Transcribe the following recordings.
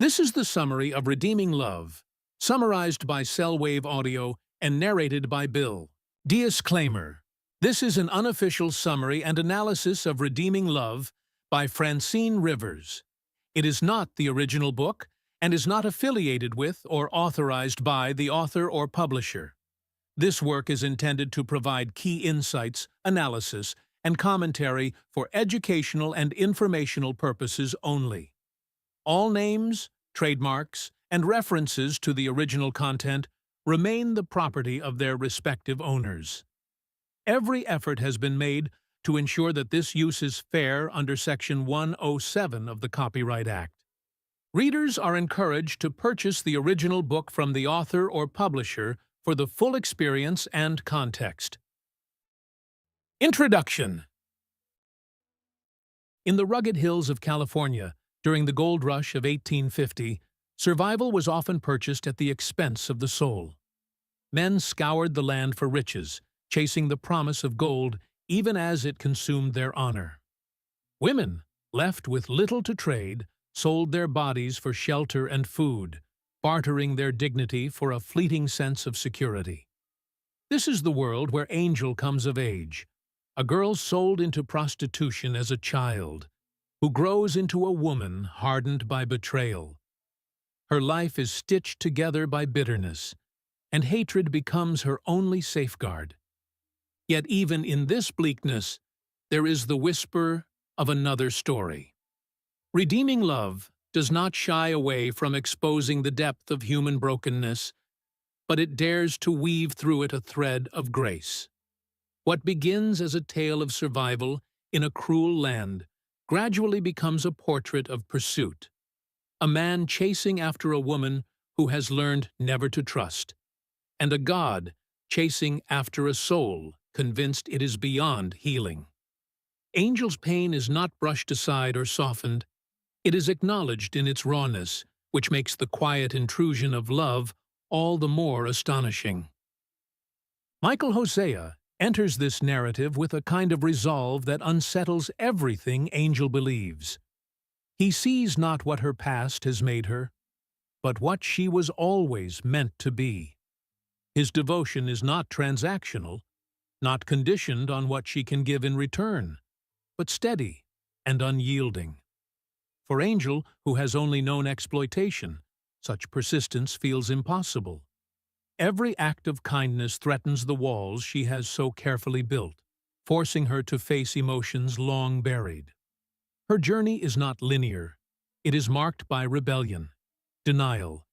This is the summary of Redeeming Love, summarized by Cellwave Audio and narrated by Bill. Disclaimer: this is an unofficial summary and analysis of Redeeming Love by Francine Rivers. It is not the original book and is not affiliated with or authorized by the author or publisher. This work is intended to provide key insights, analysis, and commentary for educational and informational purposes only. All names, trademarks, and references to the original content remain the property of their respective owners. Every effort has been made to ensure that this use is fair under Section 107 of the Copyright Act. Readers are encouraged to purchase the original book from the author or publisher for the full experience and context. Introduction. In the rugged hills of California, during the gold rush of 1850, survival was often purchased at the expense of the soul. Men scoured the land for riches, chasing the promise of gold even as it consumed their honor. Women, left with little to trade, sold their bodies for shelter and food, bartering their dignity for a fleeting sense of security. This is the world where Angel comes of age, a girl sold into prostitution as a child, who grows into a woman hardened by betrayal. Her life is stitched together by bitterness, and hatred becomes her only safeguard. Yet even in this bleakness, there is the whisper of another story. Redeeming Love does not shy away from exposing the depth of human brokenness, but it dares to weave through it a thread of grace. What begins as a tale of survival in a cruel land gradually becomes a portrait of pursuit. A man chasing after a woman who has learned never to trust, and a God chasing after a soul convinced it is beyond healing. Angel's pain is not brushed aside or softened. It is acknowledged in its rawness, which makes the quiet intrusion of love all the more astonishing. Michael Hosea enters this narrative with a kind of resolve that unsettles everything Angel believes. He sees not what her past has made her, but what she was always meant to be. His devotion is not transactional, not conditioned on what she can give in return, but steady and unyielding. For Angel, who has only known exploitation, such persistence feels impossible. Every act of kindness threatens the walls she has so carefully built, forcing her to face emotions long buried. Her journey is not linear. It is marked by rebellion, denial,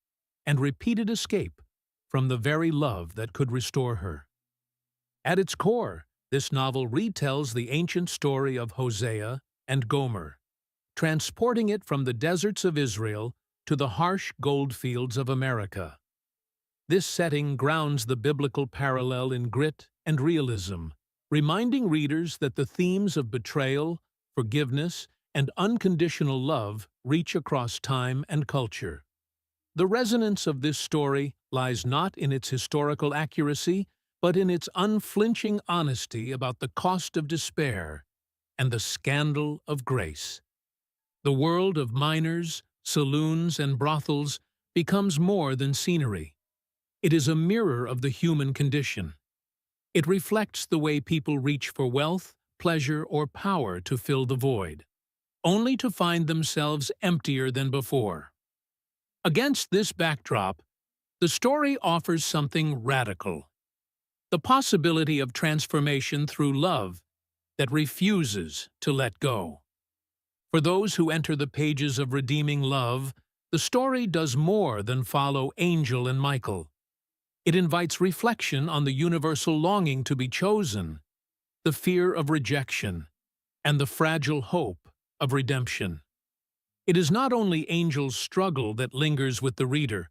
and repeated escape from the very love that could restore her. At its core, this novel retells the ancient story of Hosea and Gomer, transporting it from the deserts of Israel to the harsh goldfields of America. This setting grounds the biblical parallel in grit and realism, reminding readers that the themes of betrayal, forgiveness, and unconditional love reach across time and culture. The resonance of this story lies not in its historical accuracy, but in its unflinching honesty about the cost of despair and the scandal of grace. The world of minors, saloons, and brothels becomes more than scenery. It is a mirror of the human condition. It reflects the way people reach for wealth, pleasure, or power to fill the void, only to find themselves emptier than before. Against this backdrop, the story offers something radical: the possibility of transformation through love that refuses to let go. For those who enter the pages of Redeeming Love, the story does more than follow Angel and Michael. It invites reflection on the universal longing to be chosen, the fear of rejection, and the fragile hope of redemption. It is not only Angel's struggle that lingers with the reader,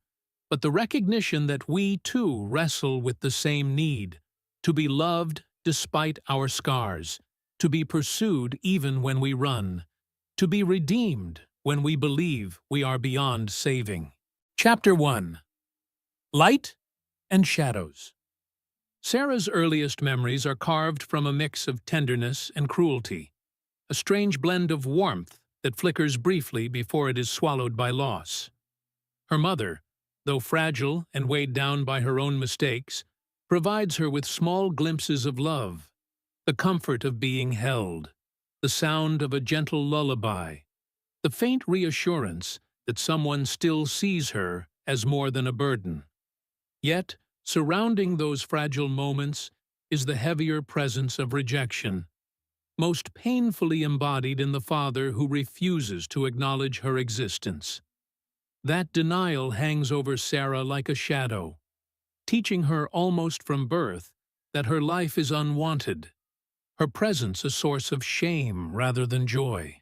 but the recognition that we too wrestle with the same need, to be loved despite our scars, to be pursued even when we run, to be redeemed when we believe we are beyond saving. Chapter 1. Light and Shadows. Sarah's earliest memories are carved from a mix of tenderness and cruelty, a strange blend of warmth that flickers briefly before it is swallowed by loss. Her mother, though fragile and weighed down by her own mistakes, provides her with small glimpses of love, the comfort of being held, the sound of a gentle lullaby, the faint reassurance that someone still sees her as more than a burden. Yet, surrounding those fragile moments is the heavier presence of rejection, most painfully embodied in the father who refuses to acknowledge her existence. That denial hangs over Sarah like a shadow, teaching her almost from birth that her life is unwanted, her presence a source of shame rather than joy.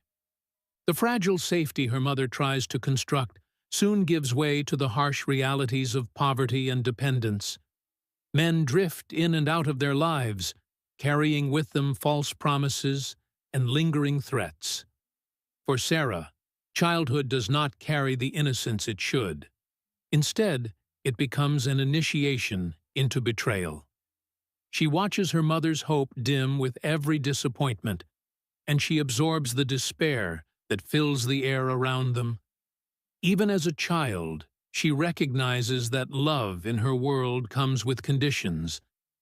The fragile safety her mother tries to construct soon gives way to the harsh realities of poverty and dependence. Men drift in and out of their lives, carrying with them false promises and lingering threats. For Sarah, childhood does not carry the innocence it should. Instead, it becomes an initiation into betrayal. She watches her mother's hope dim with every disappointment, and she absorbs the despair that fills the air around them. Even as a child, she recognizes that love in her world comes with conditions,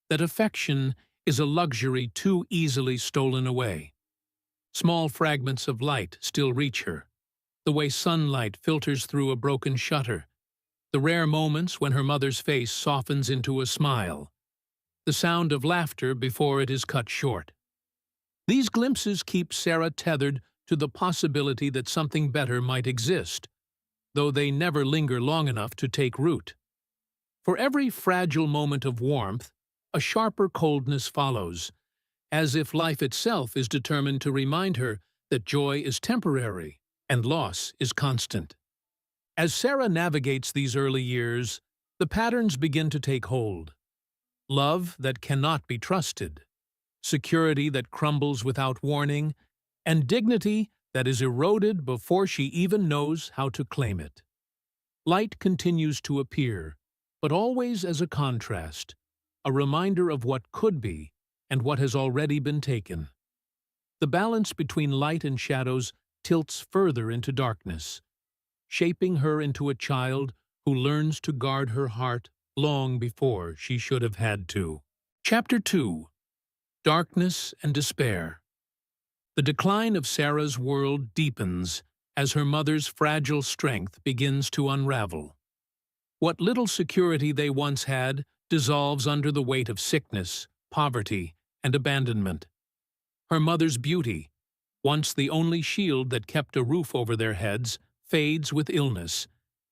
that affection is a luxury too easily stolen away. Small fragments of light still reach her, the way sunlight filters through a broken shutter, the rare moments when her mother's face softens into a smile, the sound of laughter before it is cut short. These glimpses keep Sarah tethered to the possibility that something better might exist, though they never linger long enough to take root. For every fragile moment of warmth, a sharper coldness follows, as if life itself is determined to remind her that joy is temporary and loss is constant. As Sarah navigates these early years, the patterns begin to take hold. Love that cannot be trusted, security that crumbles without warning, and dignity that is eroded before she even knows how to claim it. Light continues to appear, but always as a contrast, a reminder of what could be and what has already been taken. The balance between light and shadows tilts further into darkness, shaping her into a child who learns to guard her heart long before she should have had to. Chapter 2. Darkness and Despair. The decline of Sarah's world deepens as her mother's fragile strength begins to unravel. What little security they once had dissolves under the weight of sickness, poverty, and abandonment. Her mother's beauty, once the only shield that kept a roof over their heads, fades with illness,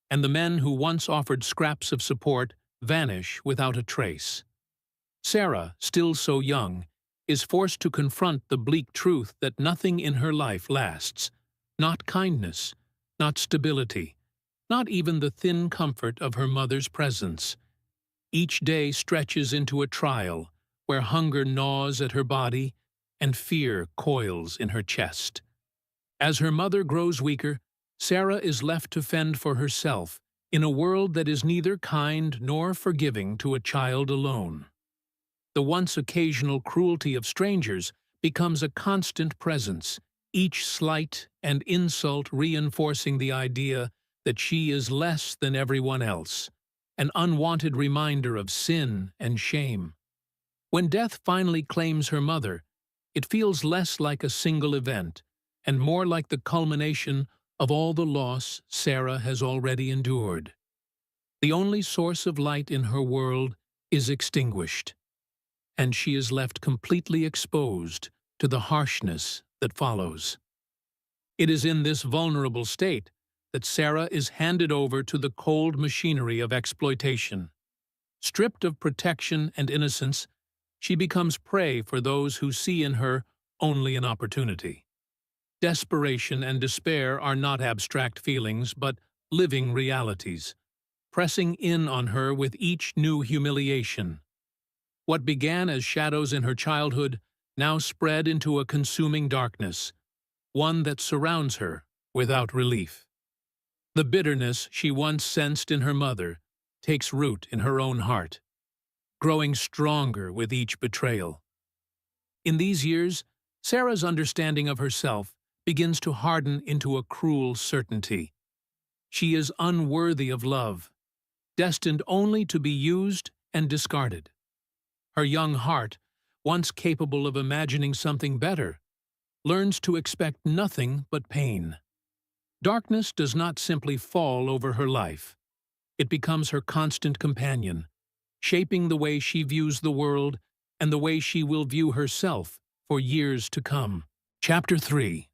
and the men who once offered scraps of support vanish without a trace. Sarah, still so young, is forced to confront the bleak truth that nothing in her life lasts, not kindness, not stability, not even the thin comfort of her mother's presence. Each day stretches into a trial where hunger gnaws at her body and fear coils in her chest. As her mother grows weaker, Sarah is left to fend for herself in a world that is neither kind nor forgiving to a child alone. The once occasional cruelty of strangers becomes a constant presence, each slight and insult reinforcing the idea that she is less than everyone else, an unwanted reminder of sin and shame. When death finally claims her mother, it feels less like a single event and more like the culmination of all the loss Sarah has already endured. The only source of light in her world is extinguished, and she is left completely exposed to the harshness that follows. It is in this vulnerable state that Sarah is handed over to the cold machinery of exploitation. Stripped of protection and innocence, she becomes prey for those who see in her only an opportunity. Desperation and despair are not abstract feelings, but living realities, pressing in on her with each new humiliation. What began as shadows in her childhood now spread into a consuming darkness, one that surrounds her without relief. The bitterness she once sensed in her mother takes root in her own heart, growing stronger with each betrayal. In these years, Sarah's understanding of herself begins to harden into a cruel certainty. She is unworthy of love, destined only to be used and discarded. Her young heart, once capable of imagining something better, learns to expect nothing but pain. Darkness does not simply fall over her life. It becomes her constant companion, shaping the way she views the world and the way she will view herself for years to come. Chapter 3.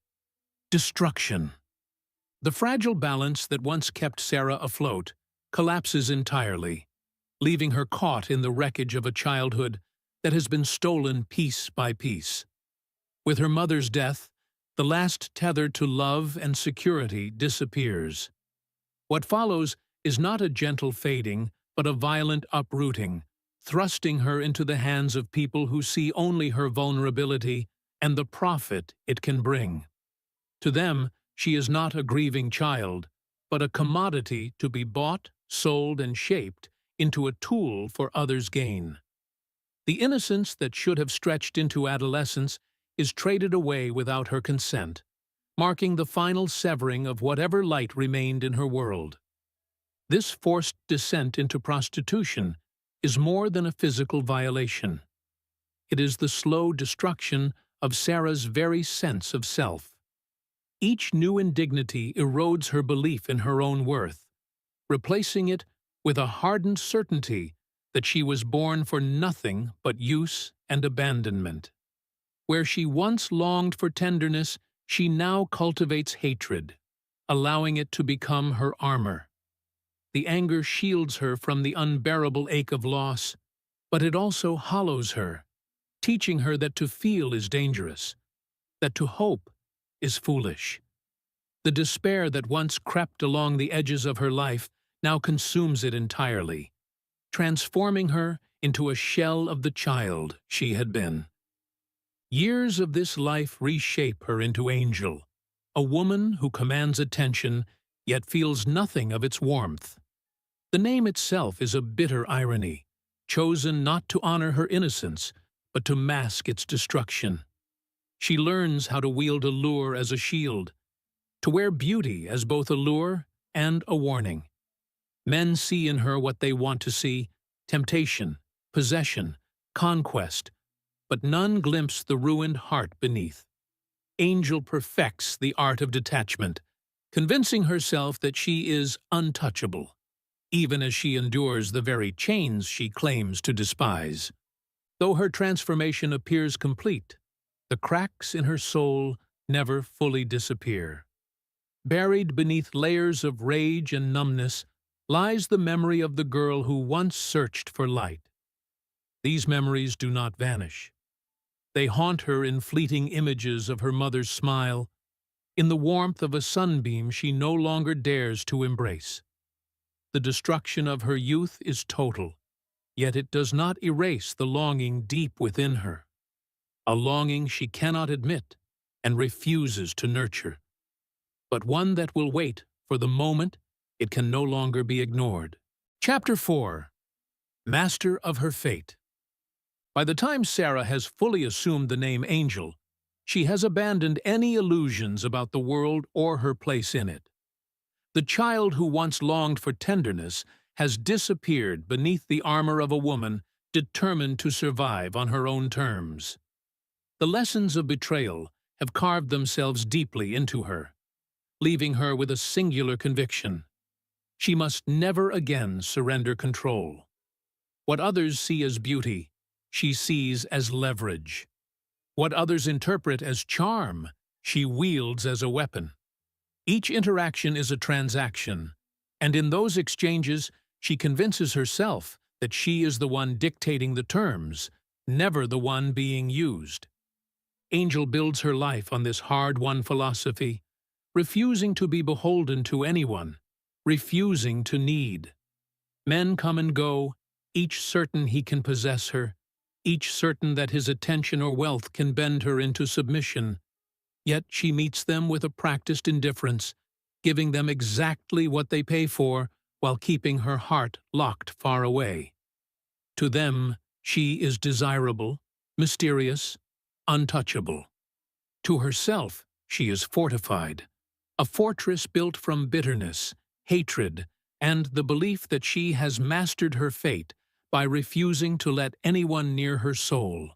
Destruction. The fragile balance that once kept Sarah afloat collapses entirely, leaving her caught in the wreckage of a childhood that has been stolen piece by piece. With her mother's death, the last tether to love and security disappears. What follows is not a gentle fading, but a violent uprooting, thrusting her into the hands of people who see only her vulnerability and the profit it can bring. To them, she is not a grieving child, but a commodity to be bought, sold, and shaped into a tool for others' gain. The innocence that should have stretched into adolescence is traded away without her consent, marking the final severing of whatever light remained in her world. This forced descent into prostitution is more than a physical violation. It is the slow destruction of Sarah's very sense of self. Each new indignity erodes her belief in her own worth, replacing it with a hardened certainty that she was born for nothing but use and abandonment. Where she once longed for tenderness, she now cultivates hatred, allowing it to become her armor. The anger shields her from the unbearable ache of loss, but it also hollows her, teaching her that to feel is dangerous, that to hope is foolish. The despair that once crept along the edges of her life now consumes it entirely, transforming her into a shell of the child she had been. Years of this life reshape her into Angel, a woman who commands attention yet feels nothing of its warmth. The name itself is a bitter irony, chosen not to honor her innocence, but to mask its destruction. She learns how to wield a lure as a shield, to wear beauty as both a lure and a warning. Men see in her what they want to see: temptation, possession, conquest, but none glimpse the ruined heart beneath. Angel perfects the art of detachment, convincing herself that she is untouchable, even as she endures the very chains she claims to despise. Though her transformation appears complete, the cracks in her soul never fully disappear. Buried beneath layers of rage and numbness lies the memory of the girl who once searched for light. These memories do not vanish. They haunt her in fleeting images of her mother's smile, in the warmth of a sunbeam she no longer dares to embrace. The destruction of her youth is total, yet it does not erase the longing deep within her, a longing she cannot admit and refuses to nurture, but one that will wait for the moment it can no longer be ignored. Chapter 4. Master of her fate. By the time Sarah has fully assumed the name Angel, she has abandoned any illusions about the world or her place in it. The child who once longed for tenderness has disappeared beneath the armor of a woman determined to survive on her own terms. The lessons of betrayal have carved themselves deeply into her, leaving her with a singular conviction: she must never again surrender control. What others see as beauty, she sees as leverage. What others interpret as charm, she wields as a weapon. Each interaction is a transaction, and in those exchanges, she convinces herself that she is the one dictating the terms, never the one being used. Angel builds her life on this hard-won philosophy, refusing to be beholden to anyone, refusing to need. Men come and go, each certain he can possess her, each certain that his attention or wealth can bend her into submission. Yet she meets them with a practiced indifference, giving them exactly what they pay for while keeping her heart locked far away. To them, she is desirable, mysterious, untouchable. To herself, she is fortified, a fortress built from bitterness, hatred, and the belief that she has mastered her fate by refusing to let anyone near her soul.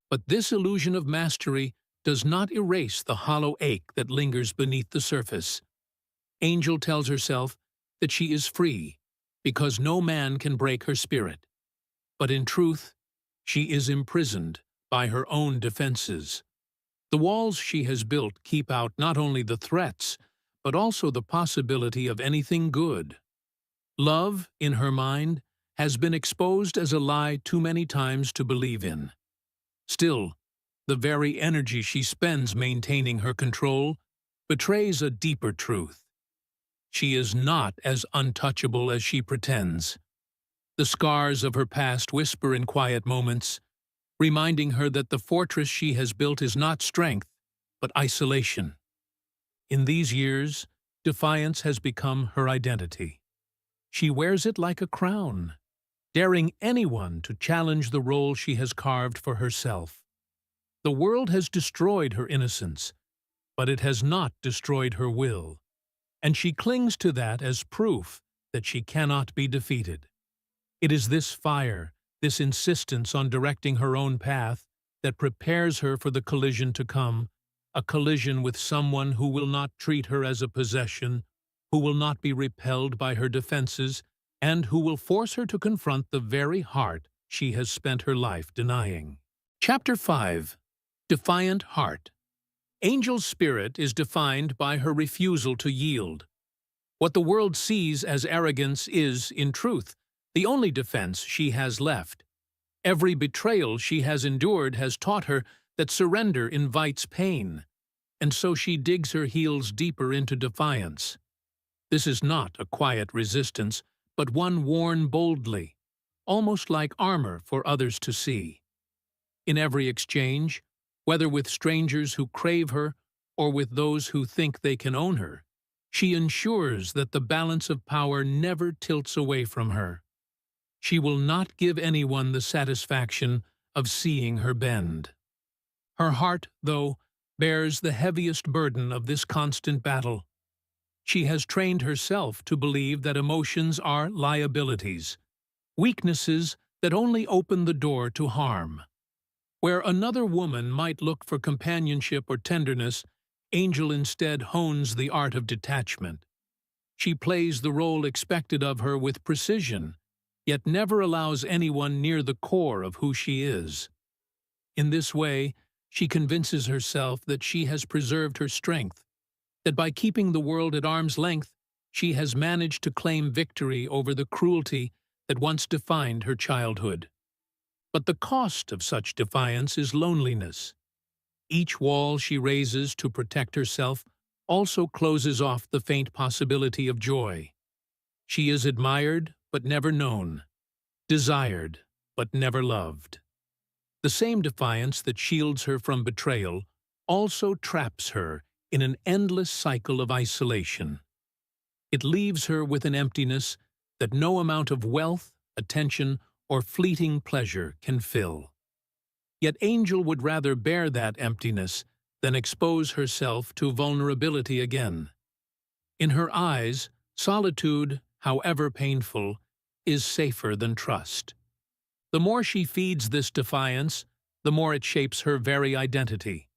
But this illusion of mastery does not erase the hollow ache that lingers beneath the surface. Angel tells herself that she is free because no man can break her spirit. But in truth, she is imprisoned by her own defenses. The walls she has built keep out not only the threats, but also the possibility of anything good. Love, in her mind, has been exposed as a lie too many times to believe in. Still, the very energy she spends maintaining her control betrays a deeper truth. She is not as untouchable as she pretends. The scars of her past whisper in quiet moments, reminding her that the fortress she has built is not strength, but isolation. In these years, defiance has become her identity. She wears it like a crown, daring anyone to challenge the role she has carved for herself. The world has destroyed her innocence, but it has not destroyed her will, and she clings to that as proof that she cannot be defeated. It is this fire, this insistence on directing her own path, that prepares her for the collision to come, a collision with someone who will not treat her as a possession, who will not be repelled by her defenses, and who will force her to confront the very heart she has spent her life denying. Chapter 5. Defiant Heart. Angel's spirit is defined by her refusal to yield. What the world sees as arrogance is, in truth, the only defense she has left. Every betrayal she has endured has taught her that surrender invites pain, and so she digs her heels deeper into defiance. This is not a quiet resistance, but one worn boldly, almost like armor for others to see. In every exchange, whether with strangers who crave her or with those who think they can own her, she ensures that the balance of power never tilts away from her. She will not give anyone the satisfaction of seeing her bend. Her heart, though, bears the heaviest burden of this constant battle. She has trained herself to believe that emotions are liabilities, weaknesses that only open the door to harm. Where another woman might look for companionship or tenderness, Angel instead hones the art of detachment. She plays the role expected of her with precision, yet never allows anyone near the core of who she is. In this way, she convinces herself that she has preserved her strength, that by keeping the world at arm's length, she has managed to claim victory over the cruelty that once defined her childhood. But the cost of such defiance is loneliness. Each wall she raises to protect herself also closes off the faint possibility of joy. She is admired but never known, desired but never loved. The same defiance that shields her from betrayal also traps her in an endless cycle of isolation. It leaves her with an emptiness that no amount of wealth, attention, or fleeting pleasure can fill. Yet Angel would rather bear that emptiness than expose herself to vulnerability again. In her eyes, solitude, however painful, is safer than trust. The more she feeds this defiance, the more it shapes her very identity.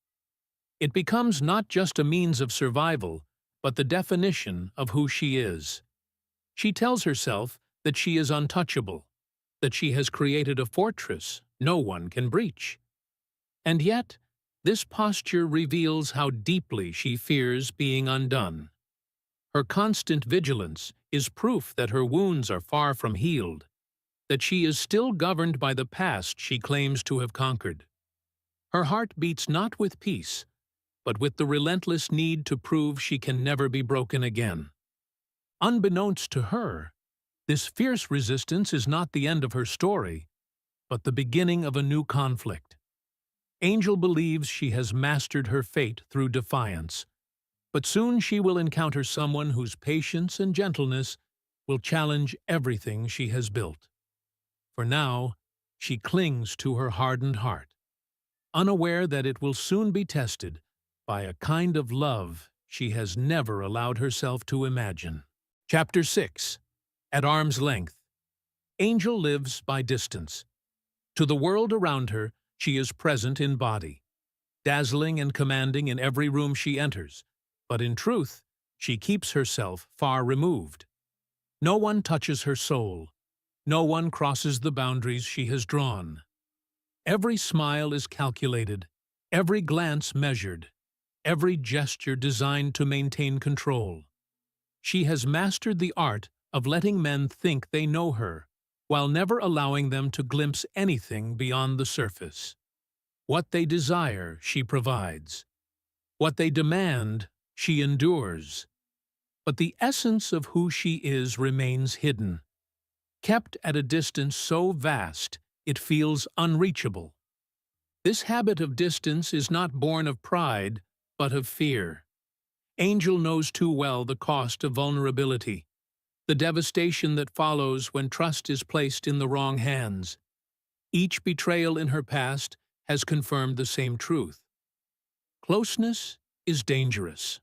It becomes not just a means of survival, but the definition of who she is. She tells herself that she is untouchable, that she has created a fortress no one can breach. And yet, this posture reveals how deeply she fears being undone. Her constant vigilance is proof that her wounds are far from healed, that she is still governed by the past she claims to have conquered. Her heart beats not with peace, but with the relentless need to prove she can never be broken again. Unbeknownst to her, this fierce resistance is not the end of her story, but the beginning of a new conflict. Angel believes she has mastered her fate through defiance, but soon she will encounter someone whose patience and gentleness will challenge everything she has built. For now, she clings to her hardened heart, unaware that it will soon be tested by a kind of love she has never allowed herself to imagine. Chapter 6. At Arm's Length. Angel lives by distance. To the world around her, she is present in body, dazzling and commanding in every room she enters, but in truth, she keeps herself far removed. No one touches her soul. No one crosses the boundaries she has drawn. Every smile is calculated, every glance measured, every gesture designed to maintain control. She has mastered the art of letting men think they know her, while never allowing them to glimpse anything beyond the surface. What they desire, she provides. What they demand, she endures. But the essence of who she is remains hidden, kept at a distance so vast it feels unreachable. This habit of distance is not born of pride, but of fear. Angel knows too well the cost of vulnerability, the devastation that follows when trust is placed in the wrong hands. Each betrayal in her past has confirmed the same truth. Closeness is dangerous.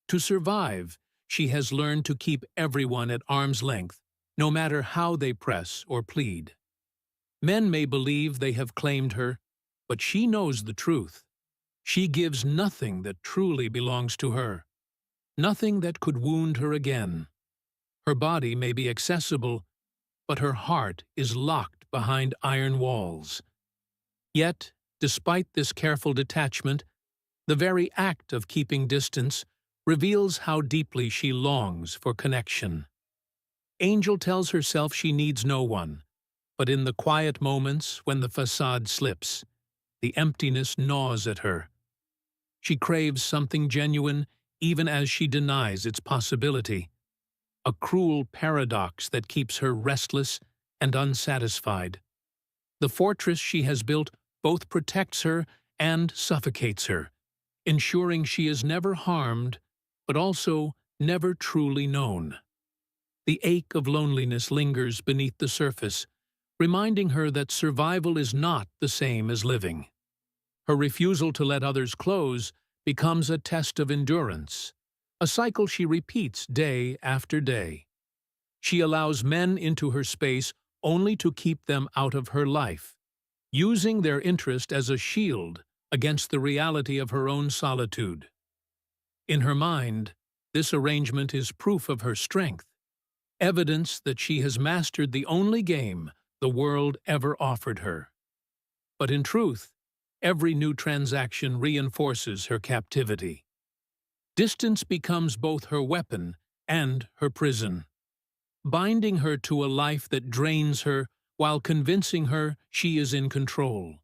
To survive, she has learned to keep everyone at arm's length, no matter how they press or plead. Men may believe they have claimed her, but she knows the truth. She gives nothing that truly belongs to her, nothing that could wound her again. Her body may be accessible, but her heart is locked behind iron walls. Yet, despite this careful detachment, the very act of keeping distance reveals how deeply she longs for connection. Angel tells herself she needs no one, but in the quiet moments when the facade slips, the emptiness gnaws at her. She craves something genuine even as she denies its possibility, a cruel paradox that keeps her restless and unsatisfied. The fortress she has built both protects her and suffocates her, ensuring she is never harmed, but also never truly known. The ache of loneliness lingers beneath the surface, reminding her that survival is not the same as living. Her refusal to let others close becomes a test of endurance, a cycle she repeats day after day. She allows men into her space only to keep them out of her life, using their interest as a shield against the reality of her own solitude. In her mind, this arrangement is proof of her strength, evidence that she has mastered the only game the world ever offered her. But in truth, every new transaction reinforces her captivity. Distance becomes both her weapon and her prison, binding her to a life that drains her while convincing her she is in control.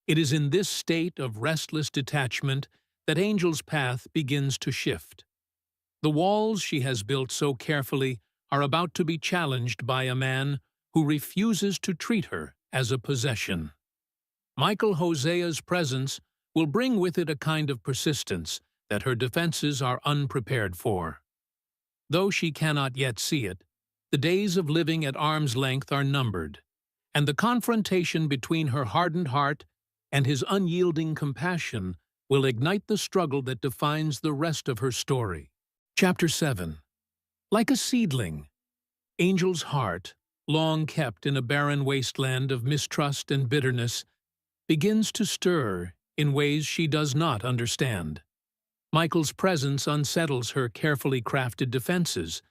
It is in this state of restless detachment that Angel's path begins to shift. The walls she has built so carefully are about to be challenged by a man who refuses to treat her as a possession. Michael Hosea's presence will bring with it a kind of persistence that her defenses are unprepared for. Though she cannot yet see it, the days of living at arm's length are numbered, and the confrontation between her hardened heart and his unyielding compassion will ignite the struggle that defines the rest of her story. Chapter 7. Like a seedling, Angel's heart, long kept in a barren wasteland of mistrust and bitterness, begins to stir in ways she does not understand. Michael's presence unsettles her carefully crafted defenses,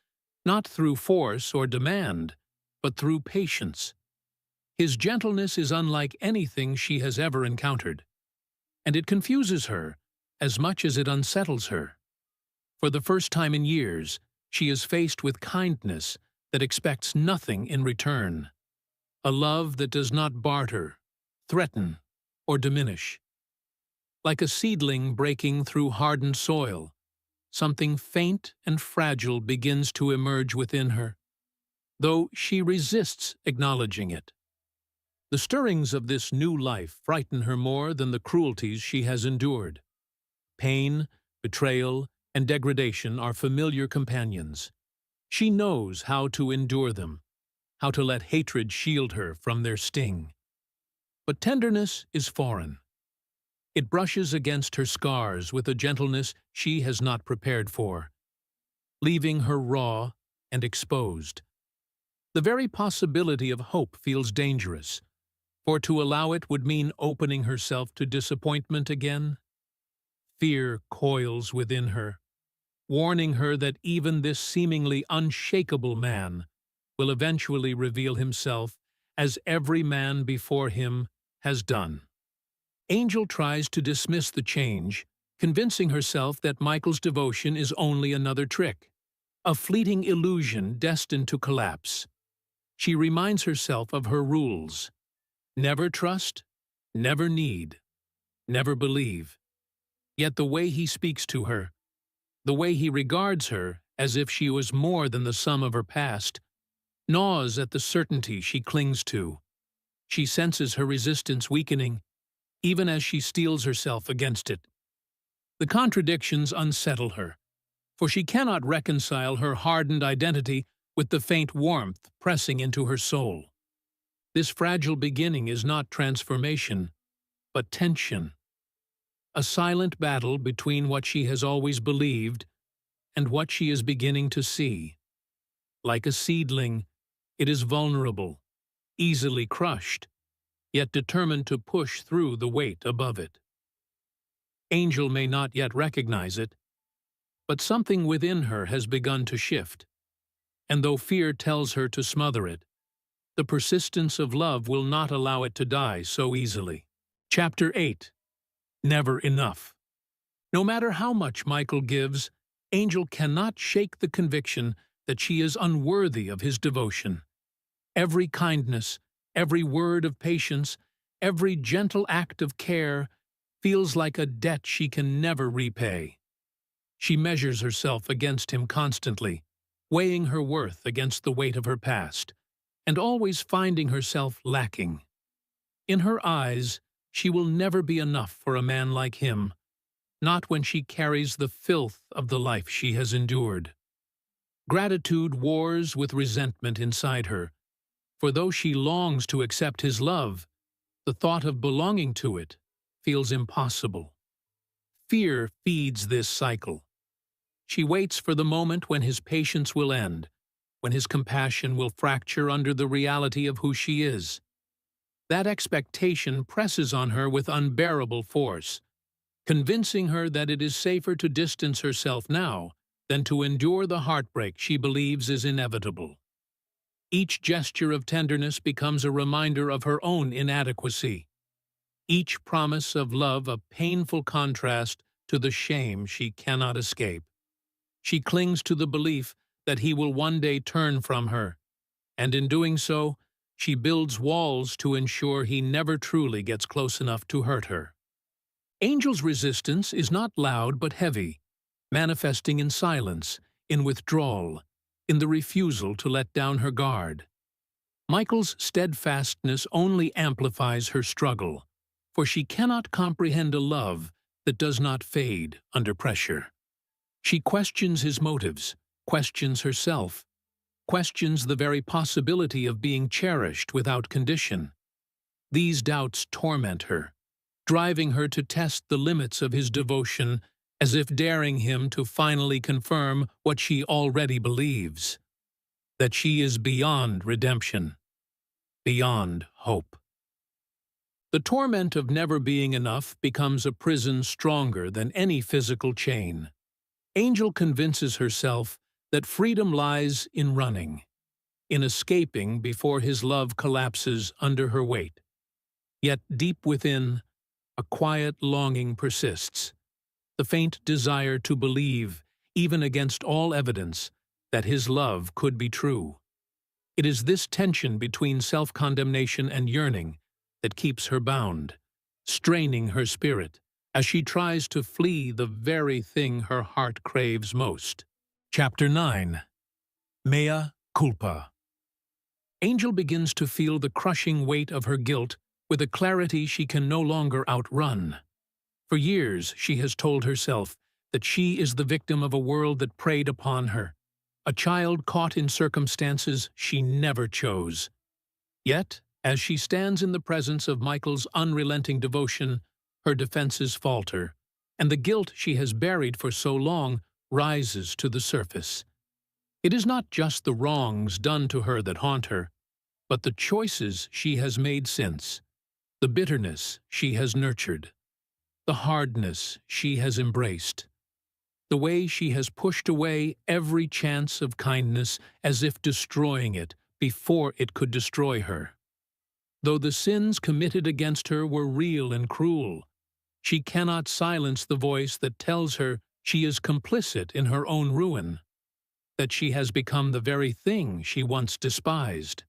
not through force or demand, but through patience. His gentleness is unlike anything she has ever encountered, and it confuses her as much as it unsettles her. For the first time in years, she is faced with kindness that expects nothing in return, a love that does not barter, threaten, or diminish. Like a seedling breaking through hardened soil, something faint and fragile begins to emerge within her, though she resists acknowledging it. The stirrings of this new life frighten her more than the cruelties she has endured. Pain, betrayal, and degradation are familiar companions. She knows how to endure them, how to let hatred shield her from their sting. But tenderness is foreign. It brushes against her scars with a gentleness she has not prepared for. leaving her raw and exposed. The very possibility of hope feels dangerous, for to allow it would mean opening herself to disappointment again. Fear coils within her, warning her that even this seemingly unshakable man will eventually reveal himself as every man before him has done. Angel tries to dismiss the change, convincing herself that Michael's devotion is only another trick, a fleeting illusion destined to collapse. She reminds herself of her rules: never trust, never need, never believe. Yet the way he speaks to her, the way he regards her as if she was more than the sum of her past, gnaws at the certainty she clings to. She senses her resistance weakening, even as she steels herself against it. The contradictions unsettle her, for she cannot reconcile her hardened identity with the faint warmth pressing into her soul. This fragile beginning is not transformation, but tension. A silent battle between what she has always believed and what she is beginning to see. Like a seedling, it is vulnerable, easily crushed, yet determined to push through the weight above it. Angel may not yet recognize it, but something within her has begun to shift, and though fear tells her to smother it, the persistence of love will not allow it to die so easily. Chapter 8. Never enough. No matter how much Michael gives, Angel cannot shake the conviction that she is unworthy of his devotion. Every kindness, every word of patience, every gentle act of care feels like a debt she can never repay. She measures herself against him constantly, weighing her worth against the weight of her past, and always finding herself lacking. In her eyes, she will never be enough for a man like him, not when she carries the filth of the life she has endured. Gratitude wars with resentment inside her, for though she longs to accept his love, the thought of belonging to it feels impossible. Fear feeds this cycle. She waits for the moment when his patience will end, when his compassion will fracture under the reality of who she is. That expectation presses on her with unbearable force, convincing her that it is safer to distance herself now than to endure the heartbreak she believes is inevitable. Each gesture of tenderness becomes a reminder of her own inadequacy, each promise of love a painful contrast to the shame she cannot escape. She clings to the belief that he will one day turn from her, and in doing so, she builds walls to ensure he never truly gets close enough to hurt her. Angel's resistance is not loud but heavy, manifesting in silence, in withdrawal, in the refusal to let down her guard. Michael's steadfastness only amplifies her struggle, for she cannot comprehend a love that does not fade under pressure. She questions his motives, questions herself, questions the very possibility of being cherished without condition. These doubts torment her, driving her to test the limits of his devotion as if daring him to finally confirm what she already believes: that she is beyond redemption, beyond hope. The torment of never being enough becomes a prison stronger than any physical chain. Angel convinces herself that freedom lies in running, in escaping before his love collapses under her weight. Yet deep within, a quiet longing persists, the faint desire to believe, even against all evidence, that his love could be true. It is this tension between self-condemnation and yearning that keeps her bound, straining her spirit as she tries to flee the very thing her heart craves most. Chapter 9. Mea culpa. Angel begins to feel the crushing weight of her guilt with a clarity she can no longer outrun. For years she has told herself that she is the victim of a world that preyed upon her, a child caught in circumstances she never chose. Yet, as she stands in the presence of Michael's unrelenting devotion, her defenses falter, and the guilt she has buried for so long rises to the surface. It is not just the wrongs done to her that haunt her, but the choices she has made since, the bitterness she has nurtured, the hardness she has embraced, the way she has pushed away every chance of kindness as if destroying it before it could destroy her. Though the sins committed against her were real and cruel, she cannot silence the voice that tells her she is complicit in her own ruin, that she has become the very thing she once despised.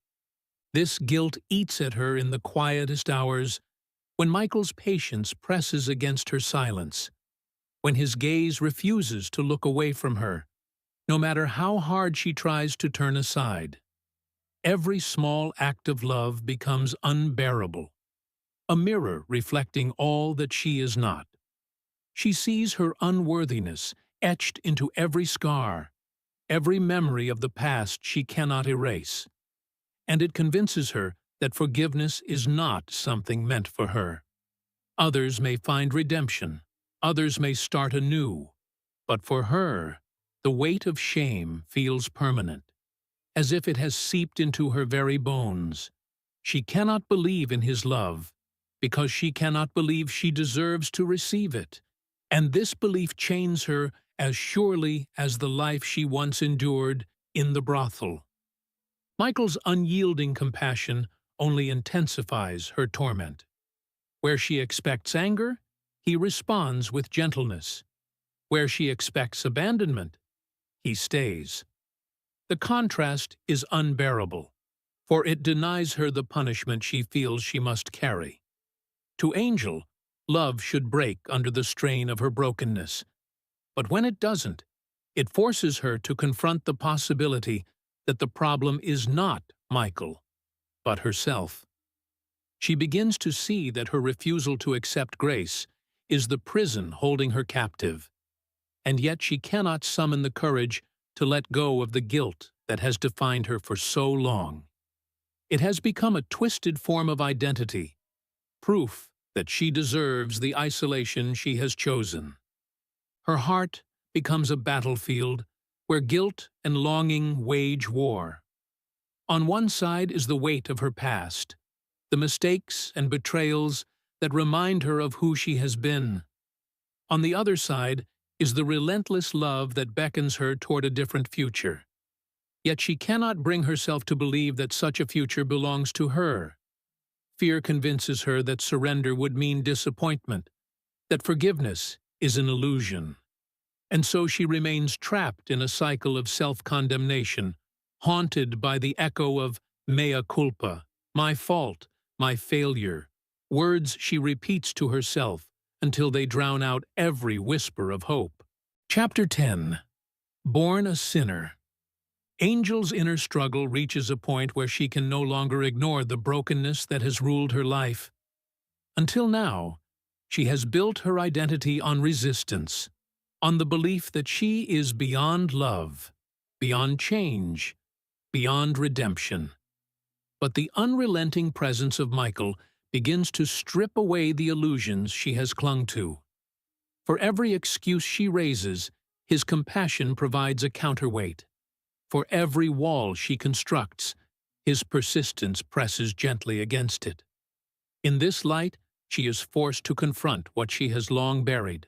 This guilt eats at her in the quietest hours, when Michael's patience presses against her silence, when his gaze refuses to look away from her, no matter how hard she tries to turn aside. Every small act of love becomes unbearable, a mirror reflecting all that she is not. She sees her unworthiness etched into every scar, every memory of the past she cannot erase, and it convinces her that forgiveness is not something meant for her. Others may find redemption, others may start anew, but for her, the weight of shame feels permanent, as if it has seeped into her very bones. She cannot believe in his love, because she cannot believe she deserves to receive it, and this belief chains her as surely as the life she once endured in the brothel. Michael's unyielding compassion only intensifies her torment. Where she expects anger, he responds with gentleness. Where she expects abandonment, he stays. The contrast is unbearable, for it denies her the punishment she feels she must carry. To Angel, love should break under the strain of her brokenness, but when it doesn't, it forces her to confront the possibility that the problem is not Michael, but herself. She begins to see that her refusal to accept grace is the prison holding her captive, and yet she cannot summon the courage to let go of the guilt that has defined her for so long. It has become a twisted form of identity, proof that she deserves the isolation she has chosen. Her heart becomes a battlefield where guilt and longing wage war. On one side is the weight of her past, the mistakes and betrayals that remind her of who she has been. On the other side is the relentless love that beckons her toward a different future. Yet she cannot bring herself to believe that such a future belongs to her. Fear convinces her that surrender would mean disappointment, that forgiveness is an illusion. And so she remains trapped in a cycle of self-condemnation, haunted by the echo of mea culpa, my fault, my failure, words she repeats to herself until they drown out every whisper of hope. Chapter 10. Born a Sinner. Angel's inner struggle reaches a point where she can no longer ignore the brokenness that has ruled her life. Until now, she has built her identity on resistance, on the belief that she is beyond love, beyond change, beyond redemption. But the unrelenting presence of Michael begins to strip away the illusions she has clung to. For every excuse she raises, his compassion provides a counterweight. For every wall she constructs, his persistence presses gently against it. In this light, she is forced to confront what she has long buried,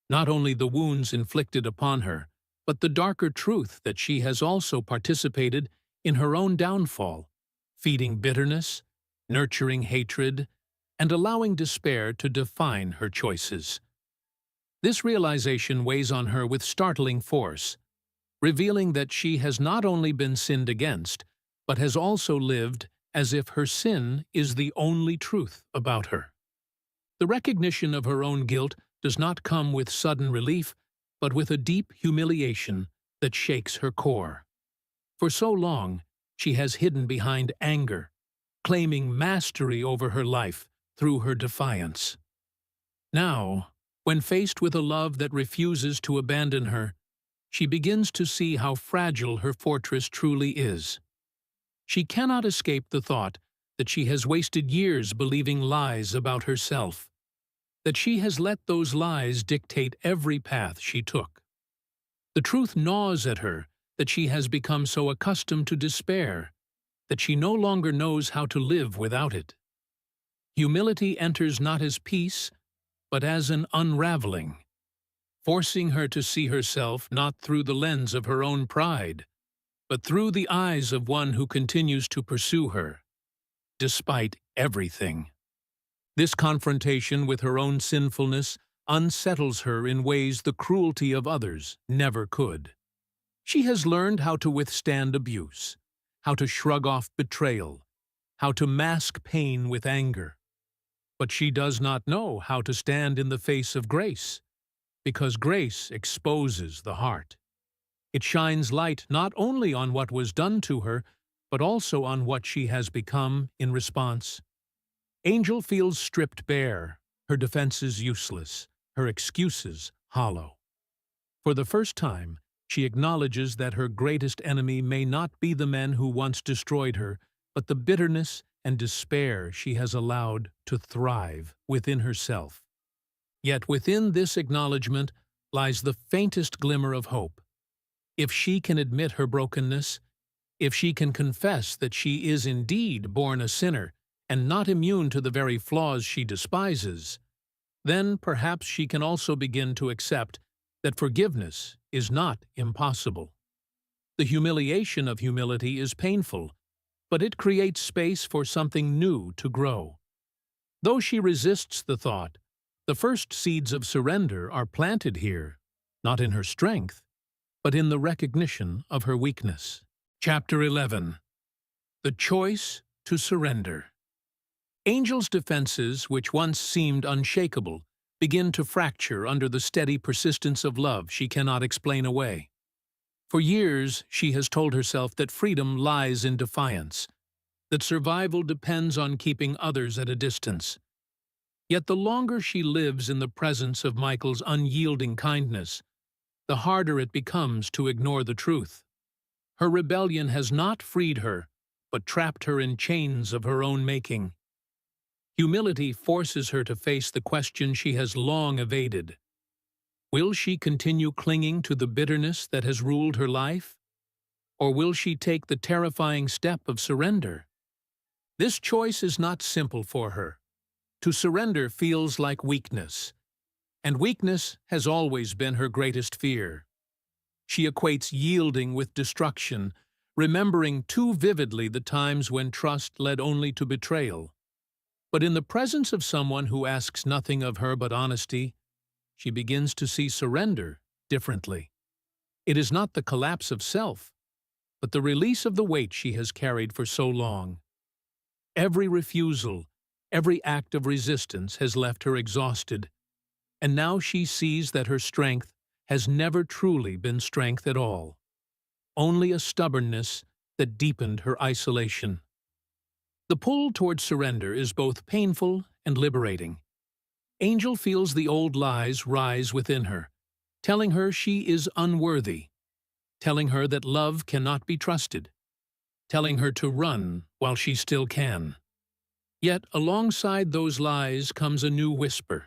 not only the wounds inflicted upon her, but the darker truth that she has also participated in her own downfall, feeding bitterness, nurturing hatred, and allowing despair to define her choices. This realization weighs on her with startling force, revealing that she has not only been sinned against, but has also lived as if her sin is the only truth about her. The recognition of her own guilt does not come with sudden relief, but with a deep humiliation that shakes her core. For so long, she has hidden behind anger, claiming mastery over her life through her defiance. Now, when faced with a love that refuses to abandon her, she begins to see how fragile her fortress truly is. She cannot escape the thought that she has wasted years believing lies about herself, that she has let those lies dictate every path she took. The truth gnaws at her that she has become so accustomed to despair that she no longer knows how to live without it. Humility enters not as peace, but as an unraveling, forcing her to see herself not through the lens of her own pride, but through the eyes of one who continues to pursue her, despite everything. This confrontation with her own sinfulness unsettles her in ways the cruelty of others never could. She has learned how to withstand abuse, how to shrug off betrayal, how to mask pain with anger. But she does not know how to stand in the face of grace, because grace exposes the heart. It shines light not only on what was done to her, but also on what she has become in response. Angel feels stripped bare, her defenses useless, her excuses hollow. For the first time, she acknowledges that her greatest enemy may not be the men who once destroyed her, but the bitterness and despair she has allowed to thrive within herself. Yet within this acknowledgement lies the faintest glimmer of hope. If she can admit her brokenness, if she can confess that she is indeed born a sinner and not immune to the very flaws she despises, then perhaps she can also begin to accept that forgiveness is not impossible. The humiliation of humility is painful, but it creates space for something new to grow. Though she resists the thought, the first seeds of surrender are planted here, not in her strength, but in the recognition of her weakness. Chapter 11. The Choice to Surrender. Angel's defenses, which once seemed unshakable, begin to fracture under the steady persistence of love she cannot explain away. For years, she has told herself that freedom lies in defiance, that survival depends on keeping others at a distance. Yet the longer she lives in the presence of Michael's unyielding kindness, the harder it becomes to ignore the truth. Her rebellion has not freed her, but trapped her in chains of her own making. Humility forces her to face the question she has long evaded. Will she continue clinging to the bitterness that has ruled her life? Or will she take the terrifying step of surrender? This choice is not simple for her. To surrender feels like weakness, and weakness has always been her greatest fear. She equates yielding with destruction, remembering too vividly the times when trust led only to betrayal. But in the presence of someone who asks nothing of her but honesty, she begins to see surrender differently. It is not the collapse of self, but the release of the weight she has carried for so long. Every refusal, every act of resistance has left her exhausted, and now she sees that her strength has never truly been strength at all, only a stubbornness that deepened her isolation. The pull toward surrender is both painful and liberating. Angel feels the old lies rise within her, telling her she is unworthy, telling her that love cannot be trusted, telling her to run while she still can. Yet alongside those lies comes a new whisper,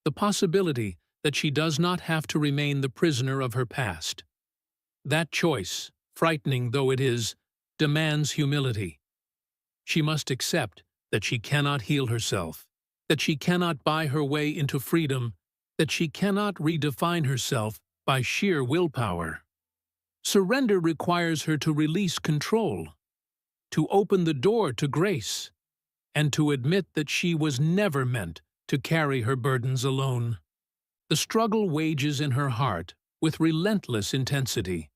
the possibility that she does not have to remain the prisoner of her past. That choice, frightening though it is, demands humility. She must accept that she cannot heal herself, that she cannot buy her way into freedom, that she cannot redefine herself by sheer willpower. Surrender requires her to release control, to open the door to grace, and to admit that she was never meant to carry her burdens alone. The struggle wages in her heart with relentless intensity.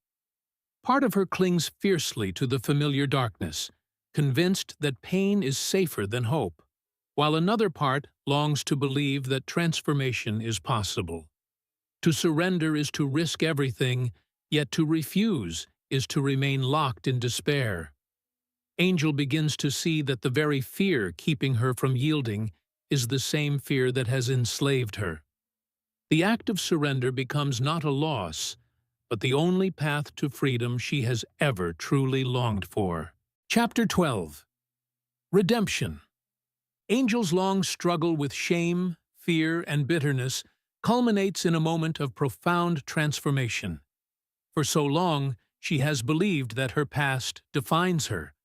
Part of her clings fiercely to the familiar darkness, convinced that pain is safer than hope, while another part longs to believe that transformation is possible. To surrender is to risk everything, yet to refuse is to remain locked in despair. Angel begins to see that the very fear keeping her from yielding is the same fear that has enslaved her. The act of surrender becomes not a loss, but the only path to freedom she has ever truly longed for. Chapter 12. Redemption. Angel's long struggle with shame, fear, and bitterness culminates in a moment of profound transformation. For so long, She has believed that her past defines her,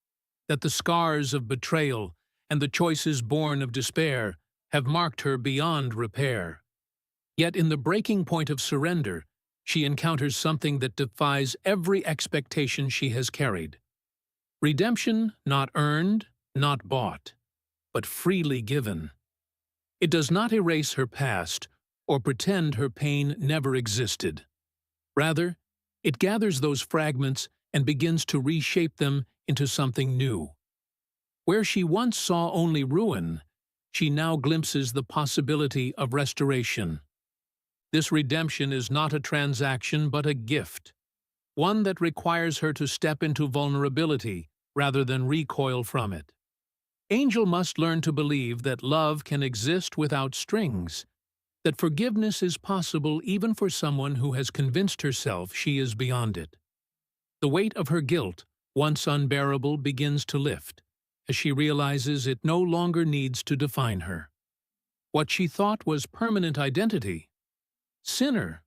that the scars of betrayal and the choices born of despair have marked her beyond repair. Yet in the breaking point of surrender, she encounters something that defies every expectation she has carried. Redemption not earned, not bought, but freely given. It does not erase her past or pretend her pain never existed. Rather, it gathers those fragments and begins to reshape them into something new. Where she once saw only ruin, she now glimpses the possibility of restoration. This redemption is not a transaction but a gift, one that requires her to step into vulnerability rather than recoil from it. Angel must learn to believe that love can exist without strings, that forgiveness is possible even for someone who has convinced herself she is beyond it. The weight of her guilt, once unbearable, begins to lift, as she realizes it no longer needs to define her. What she thought was permanent identity, sinner,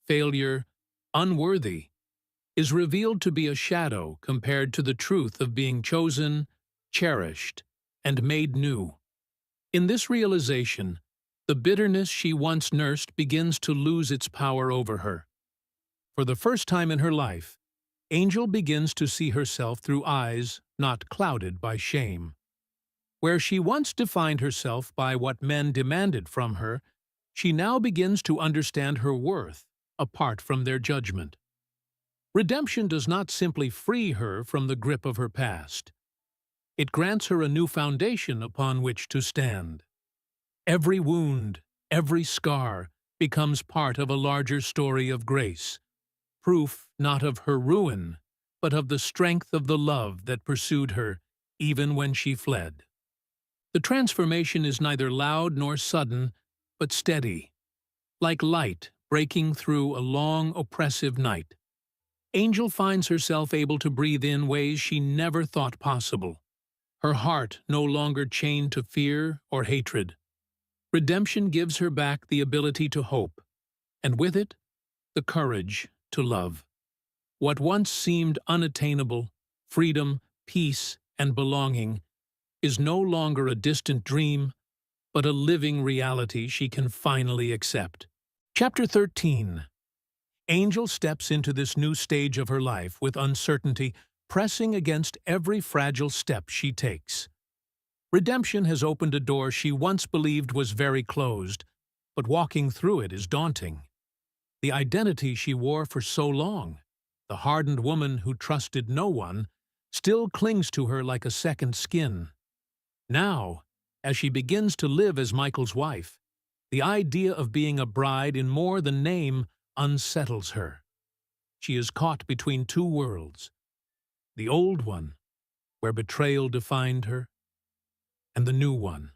failure, unworthy, is revealed to be a shadow compared to the truth of being chosen, cherished, and made new. In this realization, the bitterness she once nursed begins to lose its power over her. For the first time in her life, Angel begins to see herself through eyes not clouded by shame. Where she once defined herself by what men demanded from her, she now begins to understand her worth apart from their judgment. Redemption does not simply free her from the grip of her past. It grants her a new foundation upon which to stand. Every wound, every scar, becomes part of a larger story of grace, proof not of her ruin, but of the strength of the love that pursued her even when she fled. The transformation is neither loud nor sudden, but steady, like light breaking through a long, oppressive night. Angel finds herself able to breathe in ways she never thought possible, her heart no longer chained to fear or hatred. Redemption gives her back the ability to hope, and with it, the courage to love. What once seemed unattainable, freedom, peace, and belonging, is no longer a distant dream, but a living reality she can finally accept. Chapter 13. Angel steps into this new stage of her life with uncertainty pressing against every fragile step she takes. Redemption has opened a door she once believed was very closed, but walking through it is daunting. The identity she wore for so long, the hardened woman who trusted no one, still clings to her like a second skin. Now, as she begins to live as Michael's wife, the idea of being a bride in more than name unsettles her. She is caught between two worlds, the old one, where betrayal defined her, and the new one,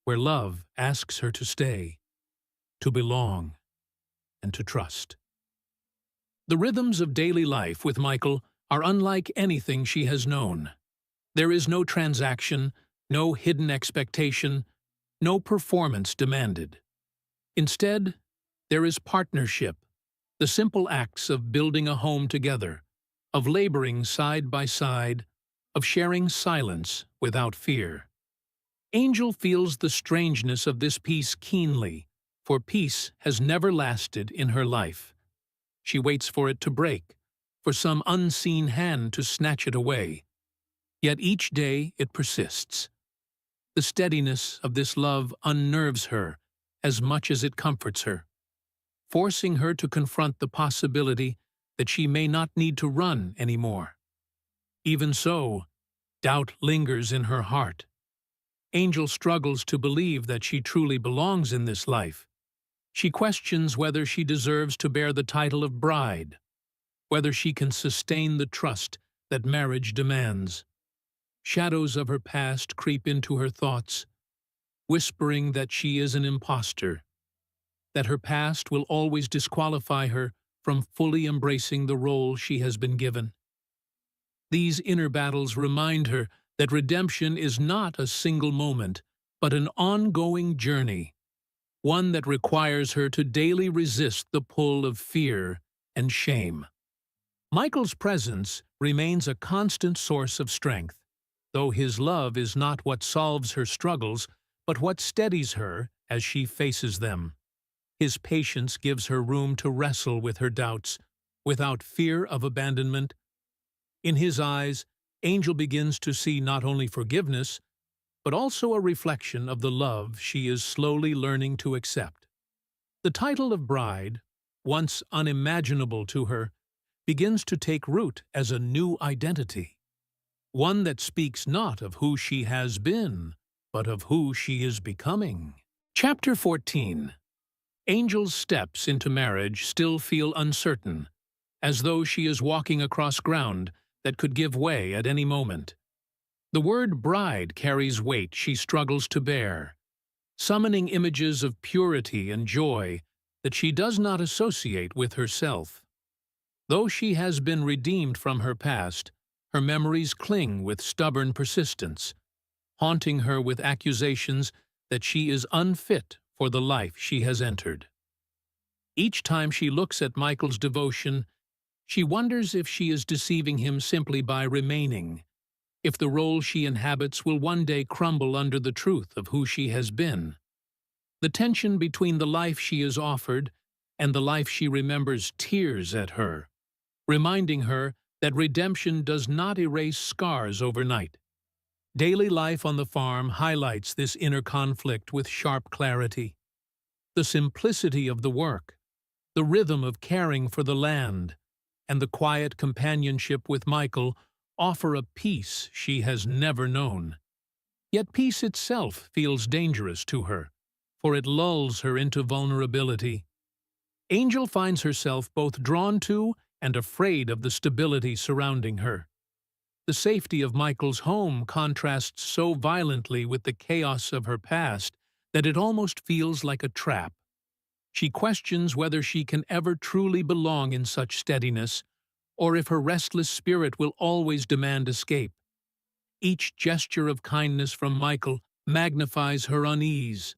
where love asks her to stay, to belong, and to trust. The rhythms of daily life with Michael are unlike anything she has known. There is no transaction, no hidden expectation, no performance demanded. Instead, there is partnership, the simple acts of building a home together, of laboring side by side, of sharing silence without fear. Angel feels the strangeness of this peace keenly, for peace has never lasted in her life. She waits for it to break, for some unseen hand to snatch it away. Yet each day it persists. The steadiness of this love unnerves her as much as it comforts her, forcing her to confront the possibility that she may not need to run anymore. Even so, doubt lingers in her heart. Angel struggles to believe that she truly belongs in this life. She questions whether she deserves to bear the title of bride, whether she can sustain the trust that marriage demands. Shadows of her past creep into her thoughts, whispering that she is an imposter, that her past will always disqualify her from fully embracing the role she has been given. These inner battles remind her that redemption is not a single moment, but an ongoing journey, one that requires her to daily resist the pull of fear and shame. Michael's presence remains a constant source of strength, though his love is not what solves her struggles, but what steadies her as she faces them. His patience gives her room to wrestle with her doubts, without fear of abandonment. In his eyes, Angel begins to see not only forgiveness, but also a reflection of the love she is slowly learning to accept. The title of bride, once unimaginable to her, begins to take root as a new identity, one that speaks not of who she has been, but of who she is becoming. Chapter 14. Angel's steps into marriage still feel uncertain, as though she is walking across ground that could give way at any moment. The word bride carries weight she struggles to bear, summoning images of purity and joy that she does not associate with herself. Though she has been redeemed from her past, her memories cling with stubborn persistence, haunting her with accusations that she is unfit for the life she has entered. Each time she looks at Michael's devotion, she wonders if she is deceiving him simply by remaining, if the role she inhabits will one day crumble under the truth of who she has been. The tension between the life she is offered and the life she remembers tears at her, reminding her that redemption does not erase scars overnight. Daily life on the farm highlights this inner conflict with sharp clarity. The simplicity of the work, the rhythm of caring for the land, and the quiet companionship with Michael offer a peace she has never known. Yet peace itself feels dangerous to her, for it lulls her into vulnerability. Angel finds herself both drawn to and afraid of the stability surrounding her. The safety of Michael's home contrasts so violently with the chaos of her past that it almost feels like a trap. She questions whether she can ever truly belong in such steadiness, or if her restless spirit will always demand escape. Each gesture of kindness from Michael magnifies her unease,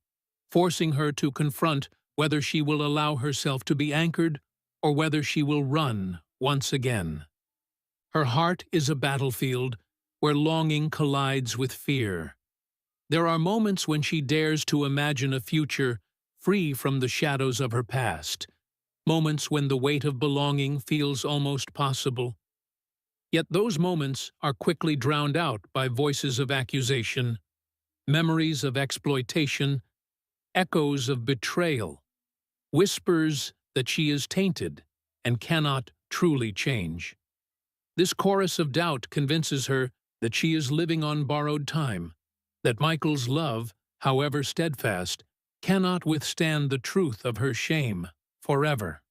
forcing her to confront whether she will allow herself to be anchored or whether she will run once again. Her heart is a battlefield where longing collides with fear. There are moments when she dares to imagine a future free from the shadows of her past, moments when the weight of belonging feels almost possible. Yet those moments are quickly drowned out by voices of accusation, memories of exploitation, echoes of betrayal, whispers that she is tainted and cannot truly change. This chorus of doubt convinces her that she is living on borrowed time, that Michael's love, however steadfast, cannot withstand the truth of her shame forever.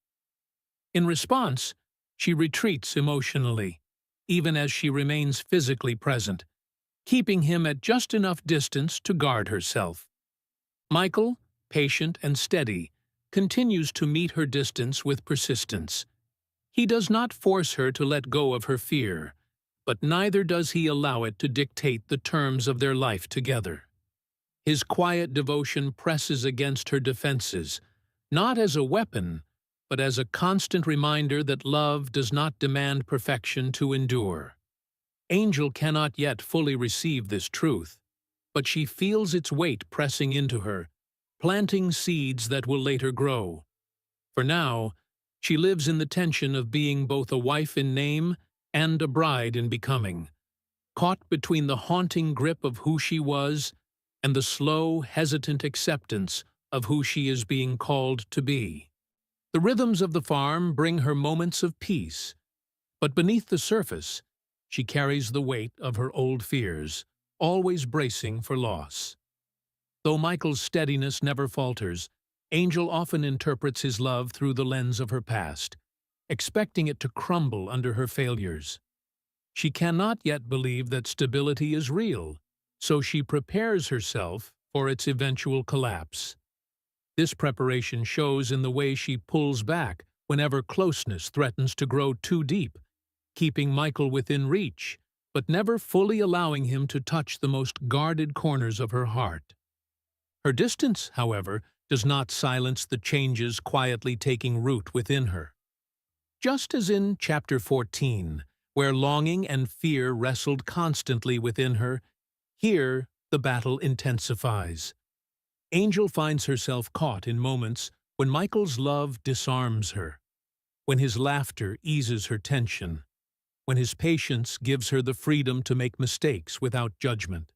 In response, she retreats emotionally, even as she remains physically present, keeping him at just enough distance to guard herself. Michael, patient and steady, continues to meet her distance with persistence. He does not force her to let go of her fear, but neither does he allow it to dictate the terms of their life together. His quiet devotion presses against her defenses, not as a weapon, but as a constant reminder that love does not demand perfection to endure. Angel cannot yet fully receive this truth, but she feels its weight pressing into her, planting seeds that will later grow. For now, she lives in the tension of being both a wife in name and a bride in becoming, caught between the haunting grip of who she was and the slow, hesitant acceptance of who she is being called to be. The rhythms of the farm bring her moments of peace, but beneath the surface, she carries the weight of her old fears, always bracing for loss. Though Michael's steadiness never falters, Angel often interprets his love through the lens of her past, expecting it to crumble under her failures. She cannot yet believe that stability is real, so she prepares herself for its eventual collapse. This preparation shows in the way she pulls back whenever closeness threatens to grow too deep, keeping Michael within reach, but never fully allowing him to touch the most guarded corners of her heart. Her distance, however, does not silence the changes quietly taking root within her. Just as in chapter 14, where longing and fear wrestled constantly within her, here the battle intensifies. Angel finds herself caught in moments when Michael's love disarms her, when his laughter eases her tension, when his patience gives her the freedom to make mistakes without judgment,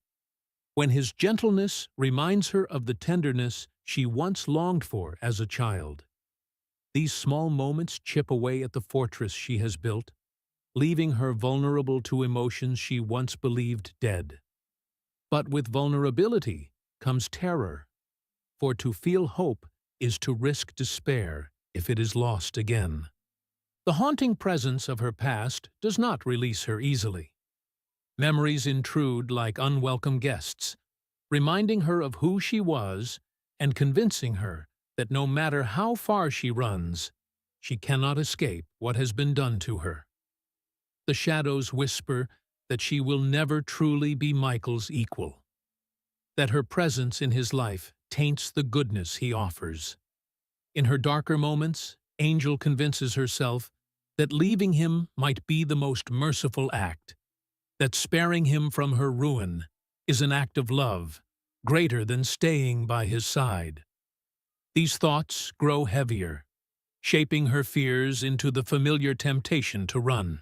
when his gentleness reminds her of the tenderness she once longed for as a child. These small moments chip away at the fortress she has built, leaving her vulnerable to emotions she once believed dead. But with vulnerability comes terror, for to feel hope is to risk despair if it is lost again. The haunting presence of her past does not release her easily. Memories intrude like unwelcome guests, reminding her of who she was and convincing her that no matter how far she runs, she cannot escape what has been done to her. The shadows whisper that she will never truly be Michael's equal, that her presence in his life taints the goodness he offers. In her darker moments, Angel convinces herself that leaving him might be the most merciful act, that sparing him from her ruin is an act of love greater than staying by his side. These thoughts grow heavier, shaping her fears into the familiar temptation to run.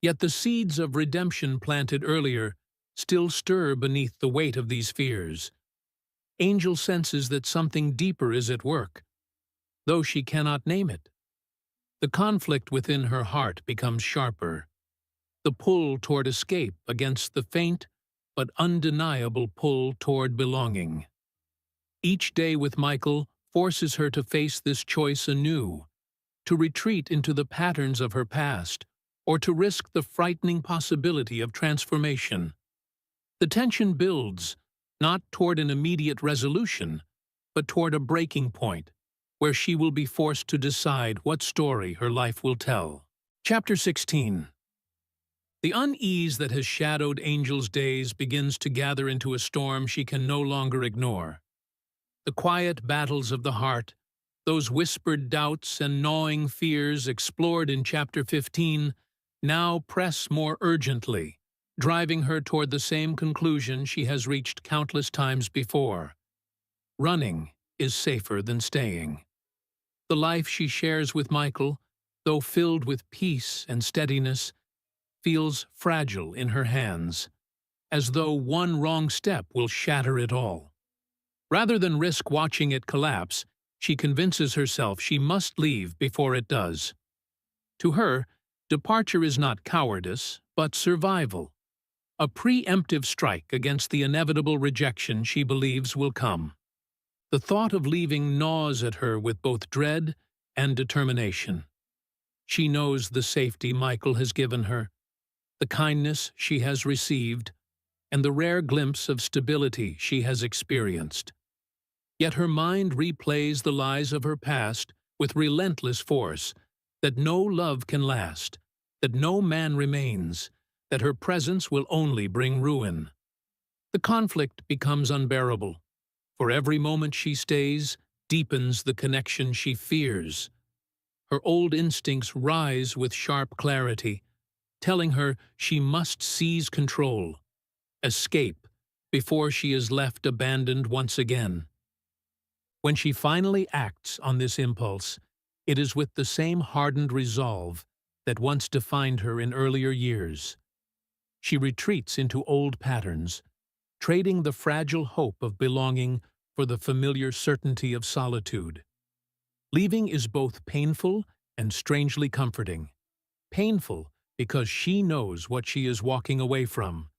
Yet the seeds of redemption planted earlier still stir beneath the weight of these fears. Angel senses that something deeper is at work, though she cannot name it. The conflict within her heart becomes sharper, the pull toward escape against the faint but undeniable pull toward belonging. Each day with Michael forces her to face this choice anew, to retreat into the patterns of her past, or to risk the frightening possibility of transformation. The tension builds, not toward an immediate resolution, but toward a breaking point, where she will be forced to decide what story her life will tell. Chapter 16. The unease that has shadowed Angel's days begins to gather into a storm she can no longer ignore. The quiet battles of the heart, those whispered doubts and gnawing fears explored in Chapter 15, now press more urgently, driving her toward the same conclusion she has reached countless times before. Running is safer than staying. The life she shares with Michael, though filled with peace and steadiness, feels fragile in her hands, as though one wrong step will shatter it all. Rather than risk watching it collapse, she convinces herself she must leave before it does. To her, departure is not cowardice, but survival, a preemptive strike against the inevitable rejection she believes will come. The thought of leaving gnaws at her with both dread and determination. She knows the safety Michael has given her, the kindness she has received, and the rare glimpse of stability she has experienced. Yet her mind replays the lies of her past with relentless force, that no love can last, that no man remains, that her presence will only bring ruin. The conflict becomes unbearable, for every moment she stays deepens the connection she fears. Her old instincts rise with sharp clarity, telling her she must seize control, escape, before she is left abandoned once again. When she finally acts on this impulse, it is with the same hardened resolve that once defined her in earlier years. She retreats into old patterns, trading the fragile hope of belonging for the familiar certainty of solitude. Leaving is both painful and strangely comforting. Painful because she knows what she is walking away from.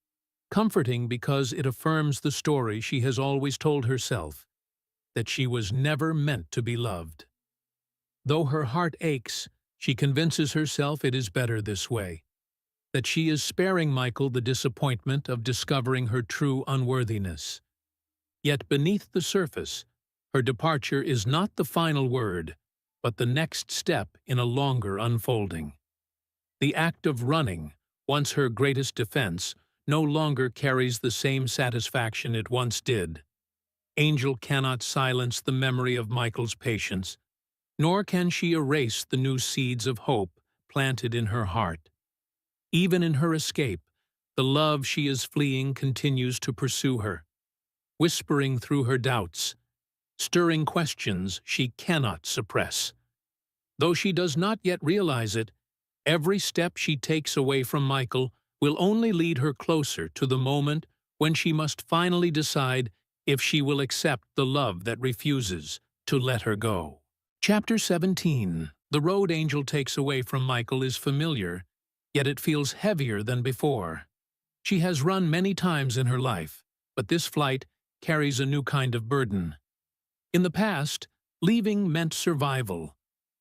Comforting because it affirms the story she has always told herself, that she was never meant to be loved. Though her heart aches, she convinces herself it is better this way, that she is sparing Michael the disappointment of discovering her true unworthiness. Yet beneath the surface, her departure is not the final word, but the next step in a longer unfolding. The act of running, once her greatest defense, no longer carries the same satisfaction it once did. Angel cannot silence the memory of Michael's patience, nor can she erase the new seeds of hope planted in her heart. Even in her escape, the love she is fleeing continues to pursue her, whispering through her doubts, stirring questions she cannot suppress. Though she does not yet realize it, every step she takes away from Michael will only lead her closer to the moment when she must finally decide if she will accept the love that refuses to let her go. Chapter 17. The road Angel takes away from Michael is familiar, yet it feels heavier than before. She has run many times in her life, but this flight carries a new kind of burden. In the past, leaving meant survival,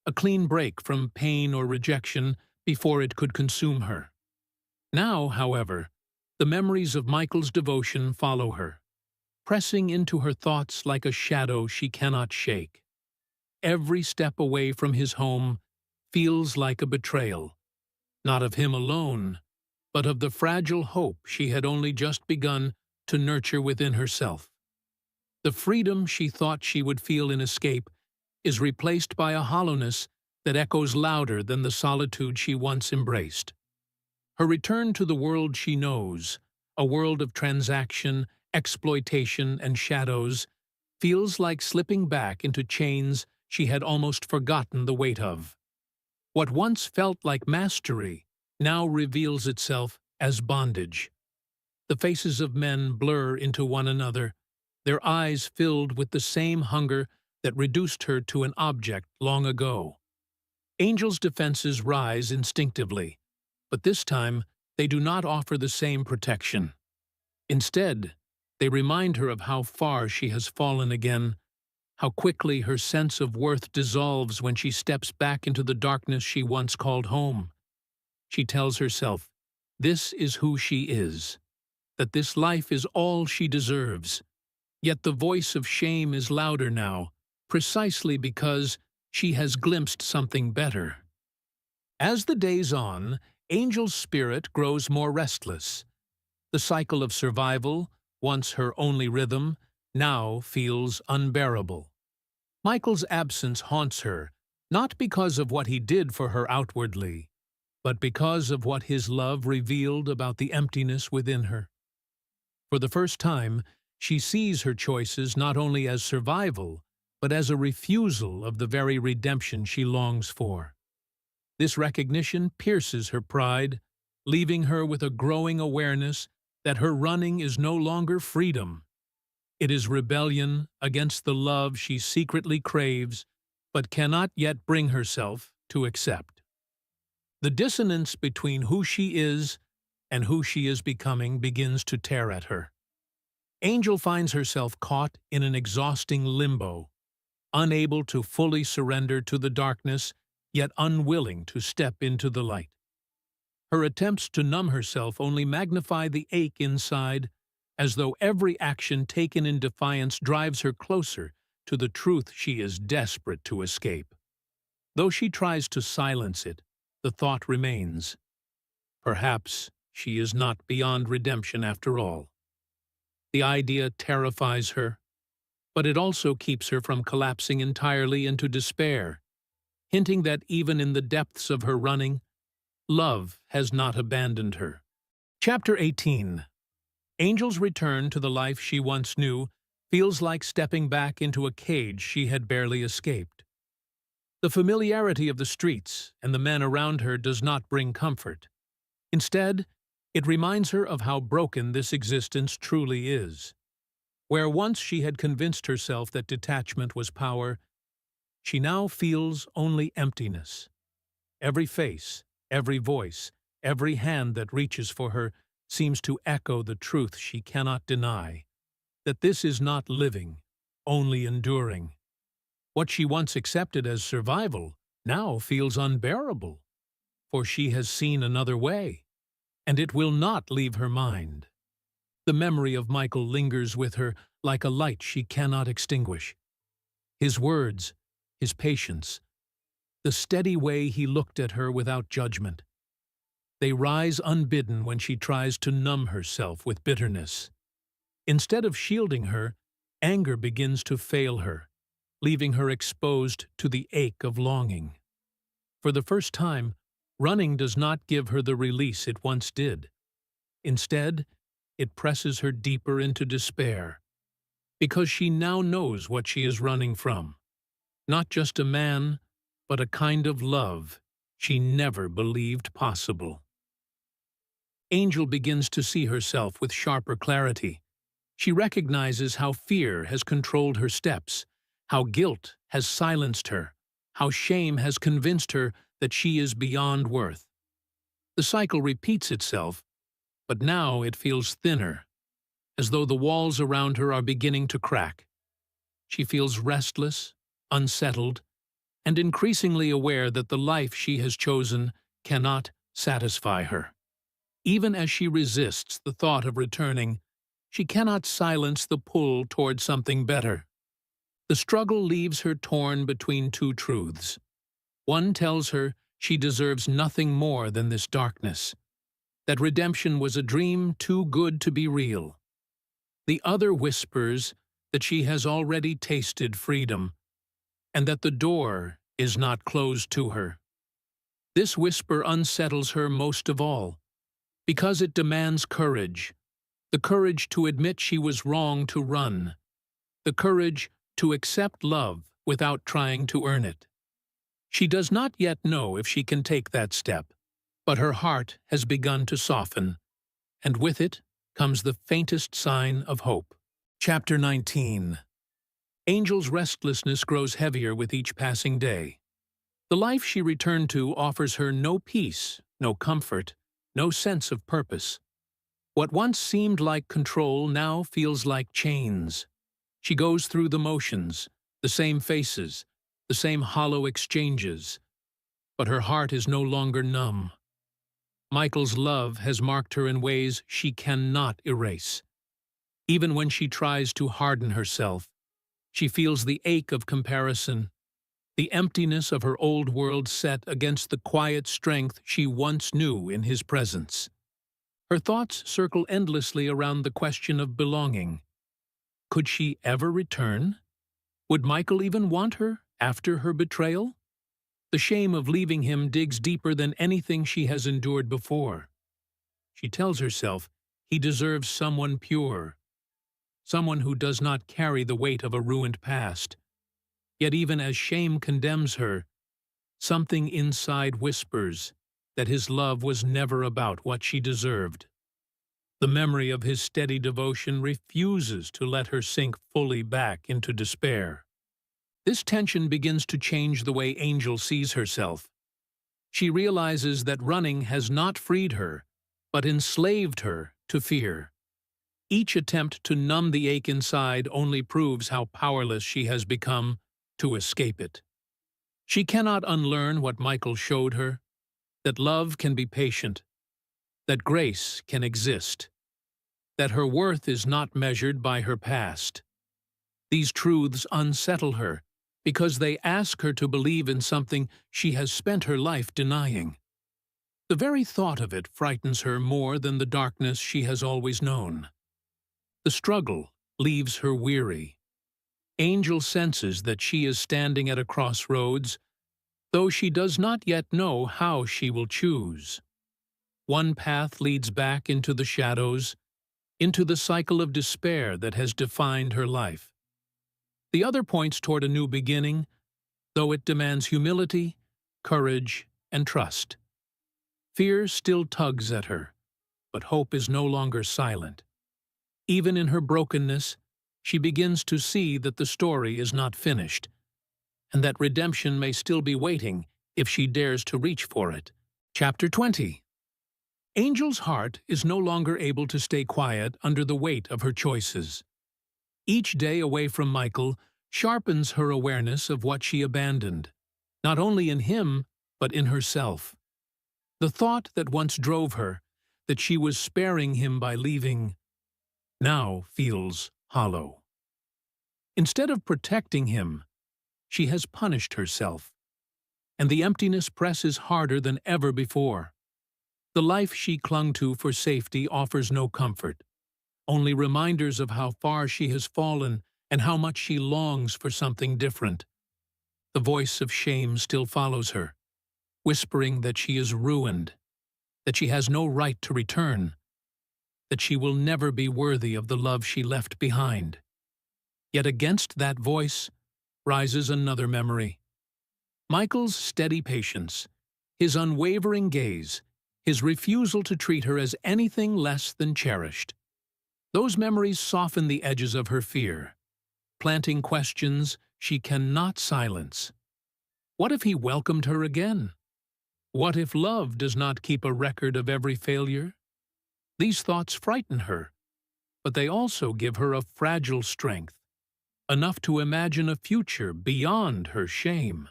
a clean break from pain or rejection before it could consume her. Now, however, the memories of Michael's devotion follow her, pressing into her thoughts like a shadow she cannot shake. Every step away from his home feels like a betrayal, not of him alone, but of the fragile hope she had only just begun to nurture within herself. The freedom she thought she would feel in escape is replaced by a hollowness that echoes louder than the solitude she once embraced. Her return to the world she knows, a world of transaction, exploitation, and shadows, feels like slipping back into chains she had almost forgotten the weight of. What once felt like mastery now reveals itself as bondage. The faces of men blur into one another, their eyes filled with the same hunger that reduced her to an object long ago. Angel's defenses rise instinctively, but this time they do not offer the same protection. Instead, they remind her of how far she has fallen again, how quickly her sense of worth dissolves when she steps back into the darkness she once called home. She tells herself, this is who she is, that this life is all she deserves. Yet the voice of shame is louder now, precisely because she has glimpsed something better. As the days on, Angel's spirit grows more restless. The cycle of survival, once her only rhythm, now feels unbearable. Michael's absence haunts her, not because of what he did for her outwardly, but because of what his love revealed about the emptiness within her. For the first time, she sees her choices not only as survival, but as a refusal of the very redemption she longs for. This recognition pierces her pride, leaving her with a growing awareness that her running is no longer freedom. It is rebellion against the love she secretly craves, but cannot yet bring herself to accept. The dissonance between who she is and who she is becoming begins to tear at her. Angel finds herself caught in an exhausting limbo, unable to fully surrender to the darkness, yet unwilling to step into the light. Her attempts to numb herself only magnify the ache inside, as though every action taken in defiance drives her closer to the truth she is desperate to escape. Though she tries to silence it, the thought remains. Perhaps she is not beyond redemption after all. The idea terrifies her, but it also keeps her from collapsing entirely into despair, hinting that even in the depths of her running, love has not abandoned her. Chapter 18. Angel's return to the life she once knew feels like stepping back into a cage she had barely escaped. The familiarity of the streets and the men around her does not bring comfort. Instead, it reminds her of how broken this existence truly is. Where once she had convinced herself that detachment was power, she now feels only emptiness. Every face, every voice, every hand that reaches for her seems to echo the truth she cannot deny, that this is not living, only enduring. What she once accepted as survival now feels unbearable, for she has seen another way, and it will not leave her mind. The memory of Michael lingers with her like a light she cannot extinguish. His words, his patience, the steady way he looked at her without judgment. They rise unbidden when she tries to numb herself with bitterness. Instead of shielding her, anger begins to fail her, leaving her exposed to the ache of longing. For the first time, running does not give her the release it once did. Instead, it presses her deeper into despair, because she now knows what she is running from. Not just a man, but a kind of love she never believed possible. Angel begins to see herself with sharper clarity. She recognizes how fear has controlled her steps, how guilt has silenced her, how shame has convinced her that she is beyond worth. The cycle repeats itself, but now it feels thinner, as though the walls around her are beginning to crack. She feels restless, unsettled, and increasingly aware that the life she has chosen cannot satisfy her. Even as she resists the thought of returning, she cannot silence the pull toward something better. The struggle leaves her torn between two truths. One tells her she deserves nothing more than this darkness, that redemption was a dream too good to be real. The other whispers that she has already tasted freedom, and that the door is not closed to her. This whisper unsettles her most of all, because it demands courage, the courage to admit she was wrong to run, the courage to accept love without trying to earn it. She does not yet know if she can take that step, but her heart has begun to soften, and with it comes the faintest sign of hope. Chapter 19. Angel's restlessness grows heavier with each passing day. The life she returned to offers her no peace, no comfort, no sense of purpose. What once seemed like control now feels like chains. She goes through the motions, the same faces, the same hollow exchanges, but her heart is no longer numb. Michael's love has marked her in ways she cannot erase. Even when she tries to harden herself, she feels the ache of comparison, the emptiness of her old world set against the quiet strength she once knew in his presence. Her thoughts circle endlessly around the question of belonging. Could she ever return? Would Michael even want her after her betrayal? The shame of leaving him digs deeper than anything she has endured before. She tells herself he deserves someone pure, someone who does not carry the weight of a ruined past. Yet even as shame condemns her, something inside whispers that his love was never about what she deserved. The memory of his steady devotion refuses to let her sink fully back into despair. This tension begins to change the way Angel sees herself. She realizes that running has not freed her, but enslaved her to fear. Each attempt to numb the ache inside only proves how powerless she has become to escape it. She cannot unlearn what Michael showed her, that love can be patient, that grace can exist, that her worth is not measured by her past. These truths unsettle her because they ask her to believe in something she has spent her life denying. The very thought of it frightens her more than the darkness she has always known. The struggle leaves her weary. Angel senses that she is standing at a crossroads, though she does not yet know how she will choose. One path leads back into the shadows, into the cycle of despair that has defined her life. The other points toward a new beginning, though it demands humility, courage, and trust. Fear still tugs at her, but hope is no longer silent. Even in her brokenness, she begins to see that the story is not finished, and that redemption may still be waiting if she dares to reach for it. Chapter 20. Angel's heart is no longer able to stay quiet under the weight of her choices. Each day away from Michael sharpens her awareness of what she abandoned, not only in him, but in herself. The thought that once drove her, that she was sparing him by leaving, now feels hollow. Instead of protecting him, she has punished herself, and the emptiness presses harder than ever before. The life she clung to for safety offers no comfort, only reminders of how far she has fallen and how much she longs for something different. The voice of shame still follows her, whispering that she is ruined, that she has no right to return, that she will never be worthy of the love she left behind. Yet against that voice rises another memory. Michael's steady patience, his unwavering gaze, his refusal to treat her as anything less than cherished. Those memories soften the edges of her fear, planting questions she cannot silence. What if he welcomed her again? What if love does not keep a record of every failure? These thoughts frighten her, but they also give her a fragile strength, enough to imagine a future beyond her shame.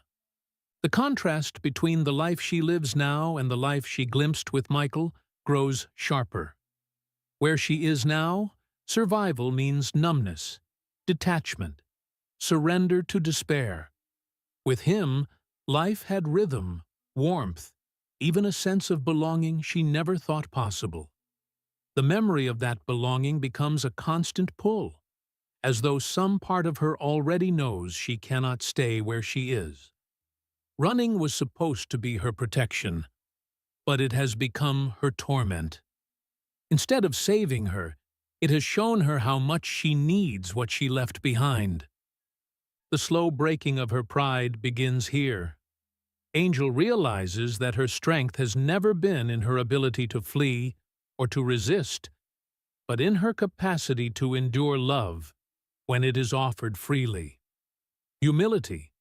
The contrast between the life she lives now and the life she glimpsed with Michael grows sharper. Where she is now, survival means numbness, detachment, surrender to despair. With him, life had rhythm, warmth, even a sense of belonging she never thought possible. The memory of that belonging becomes a constant pull, as though some part of her already knows she cannot stay where she is. Running was supposed to be her protection, but it has become her torment. Instead of saving her, it has shown her how much she needs what she left behind. The slow breaking of her pride begins here. Angel realizes that her strength has never been in her ability to flee or to resist, but in her capacity to endure love when it is offered freely. Humility,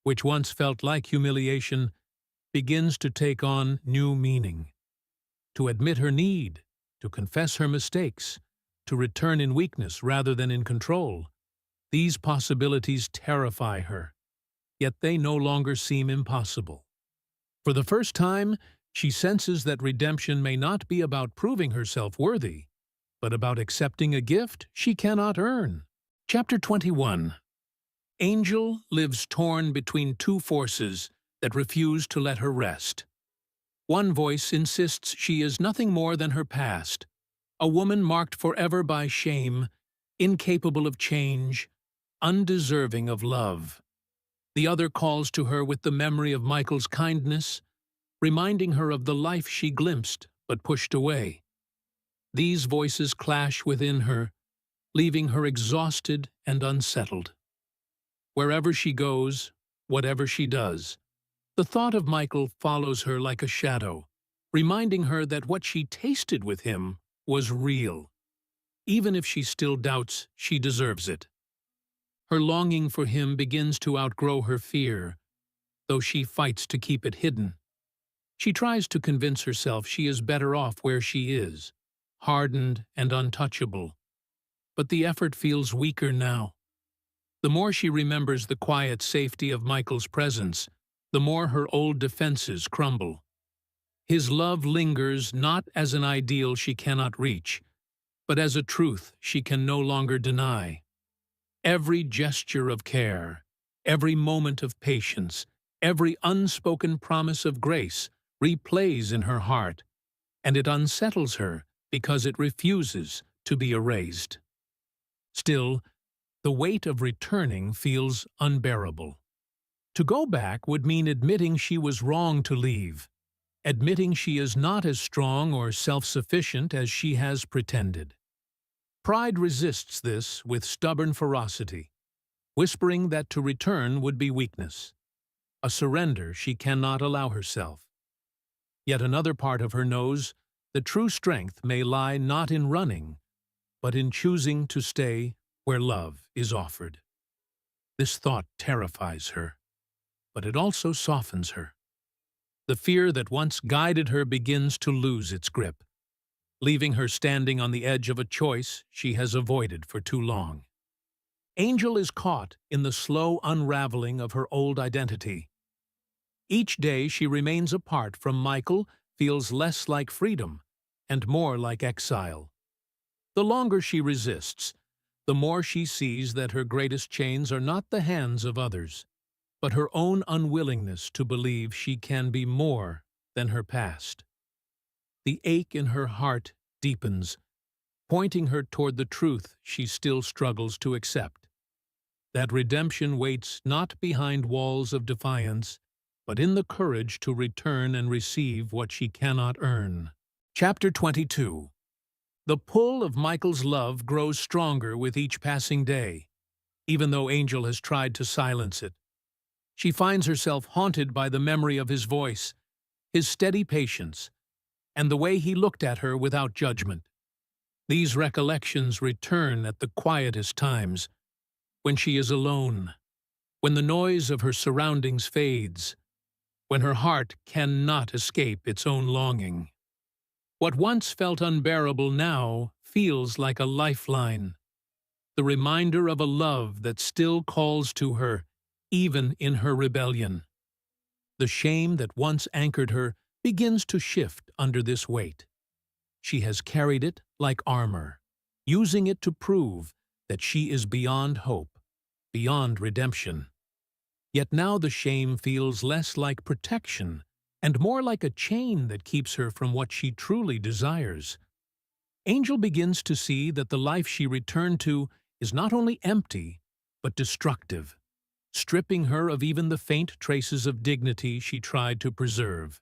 which once felt like humiliation, begins to take on new meaning. To admit her need, to confess her mistakes, to return in weakness rather than in control, these possibilities terrify her, yet they no longer seem impossible. For the first time, she senses that redemption may not be about proving herself worthy, but about accepting a gift she cannot earn. Chapter 21. Angel lives torn between two forces that refuse to let her rest. One voice insists she is nothing more than her past, a woman marked forever by shame, incapable of change, undeserving of love. The other calls to her with the memory of Michael's kindness, reminding her of the life she glimpsed but pushed away. These voices clash within her, leaving her exhausted and unsettled. Wherever she goes, whatever she does, the thought of Michael follows her like a shadow, reminding her that what she tasted with him was real, even if she still doubts she deserves it. Her longing for him begins to outgrow her fear, though she fights to keep it hidden. She tries to convince herself she is better off where she is, hardened and untouchable. But the effort feels weaker now. The more she remembers the quiet safety of Michael's presence, the more her old defenses crumble. His love lingers not as an ideal she cannot reach, but as a truth she can no longer deny. Every gesture of care, every moment of patience, every unspoken promise of grace replays in her heart, and it unsettles her because it refuses to be erased. Still, the weight of returning feels unbearable. To go back would mean admitting she was wrong to leave, admitting she is not as strong or self-sufficient as she has pretended. Pride resists this with stubborn ferocity, whispering that to return would be weakness, a surrender she cannot allow herself. Yet another part of her knows the true strength may lie not in running, but in choosing to stay where love is offered. This thought terrifies her, but it also softens her. The fear that once guided her begins to lose its grip, leaving her standing on the edge of a choice she has avoided for too long. Angel is caught in the slow unraveling of her old identity. Each day she remains apart from Michael feels less like freedom and more like exile. The longer she resists, the more she sees that her greatest chains are not the hands of others, but her own unwillingness to believe she can be more than her past. The ache in her heart deepens, pointing her toward the truth she still struggles to accept. that redemption waits not behind walls of defiance, but in the courage to return and receive what she cannot earn. Chapter 22. The pull of Michael's love grows stronger with each passing day, even though Angel has tried to silence it. She finds herself haunted by the memory of his voice, his steady patience, and the way he looked at her without judgment. These recollections return at the quietest times, when she is alone, when the noise of her surroundings fades, when her heart cannot escape its own longing. What once felt unbearable now feels like a lifeline, the reminder of a love that still calls to her, even in her rebellion. The shame that once anchored her begins to shift under this weight. She has carried it like armor, using it to prove that she is beyond hope, beyond redemption. Yet now the shame feels less like protection and more like a chain that keeps her from what she truly desires. Angel begins to see that the life she returned to is not only empty, but destructive, stripping her of even the faint traces of dignity she tried to preserve.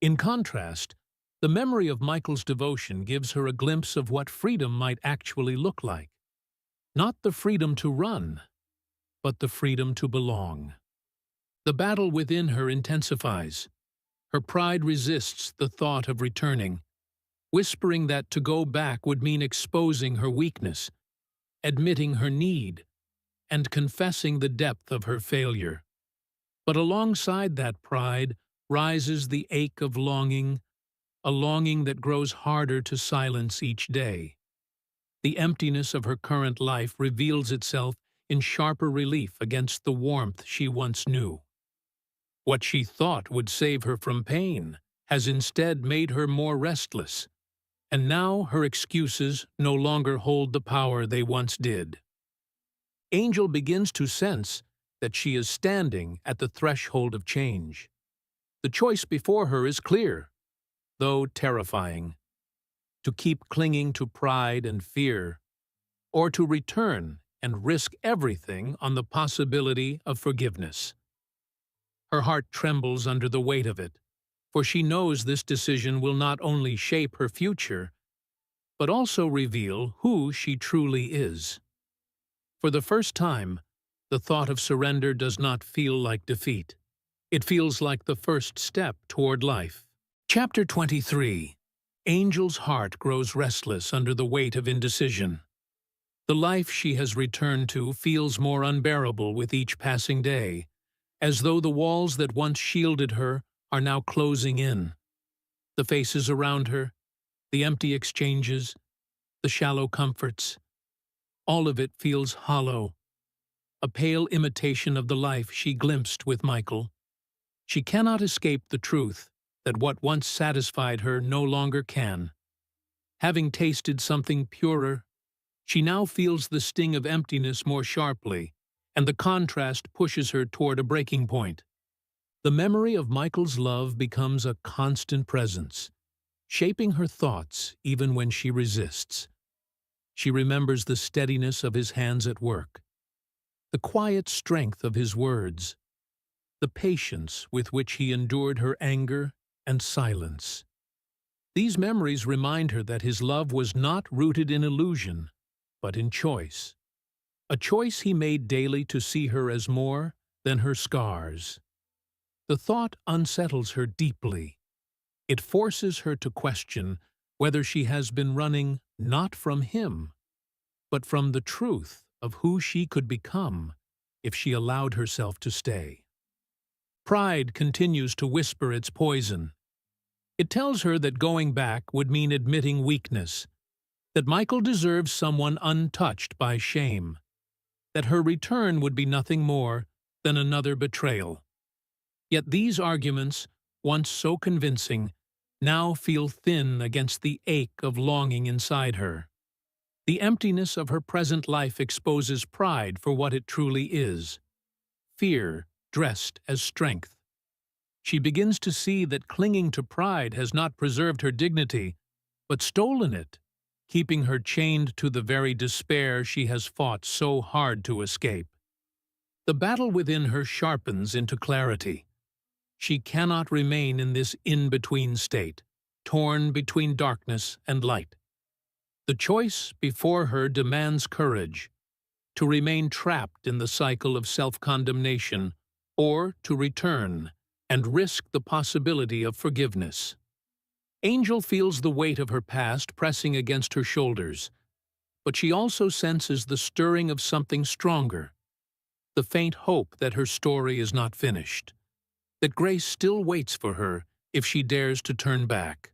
In contrast, the memory of Michael's devotion gives her a glimpse of what freedom might actually look like. Not the freedom to run, but the freedom to belong. The battle within her intensifies. Her pride resists the thought of returning, whispering that to go back would mean exposing her weakness, admitting her need, and confessing the depth of her failure. But alongside that pride rises the ache of longing, a longing that grows harder to silence each day. The emptiness of her current life reveals itself in sharper relief against the warmth she once knew. What she thought would save her from pain has instead made her more restless, and now her excuses no longer hold the power they once did. Angel begins to sense that she is standing at the threshold of change. The choice before her is clear, though terrifying: to keep clinging to pride and fear, or to return and risk everything on the possibility of forgiveness. Her heart trembles under the weight of it, for she knows this decision will not only shape her future, but also reveal who she truly is. For the first time, the thought of surrender does not feel like defeat. It feels like the first step toward life. Chapter 23. Angel's heart grows restless under the weight of indecision. The life she has returned to feels more unbearable with each passing day, as though the walls that once shielded her are now closing in. The faces around her, the empty exchanges, the shallow comforts, all of it feels hollow, a pale imitation of the life she glimpsed with Michael. She cannot escape the truth that what once satisfied her no longer can. Having tasted something purer, she now feels the sting of emptiness more sharply, and the contrast pushes her toward a breaking point. The memory of Michael's love becomes a constant presence, shaping her thoughts even when she resists. She remembers the steadiness of his hands at work, the quiet strength of his words, the patience with which he endured her anger and silence. These memories remind her that his love was not rooted in illusion, but in choice. A choice he made daily to see her as more than her scars. The thought unsettles her deeply. It forces her to question whether she has been running not from him, but from the truth of who she could become if she allowed herself to stay. Pride continues to whisper its poison. It tells her that going back would mean admitting weakness, that Michael deserves someone untouched by shame, that her return would be nothing more than another betrayal. Yet these arguments, once so convincing, now feel thin against the ache of longing inside her. The emptiness of her present life exposes pride for what it truly is: fear dressed as strength. She begins to see that clinging to pride has not preserved her dignity, but stolen it, keeping her chained to the very despair she has fought so hard to escape. The battle within her sharpens into clarity. She cannot remain in this in-between state, torn between darkness and light. The choice before her demands courage, to remain trapped in the cycle of self-condemnation, or to return and risk the possibility of forgiveness. Angel feels the weight of her past pressing against her shoulders, but she also senses the stirring of something stronger, the faint hope that her story is not finished, that grace still waits for her if she dares to turn back.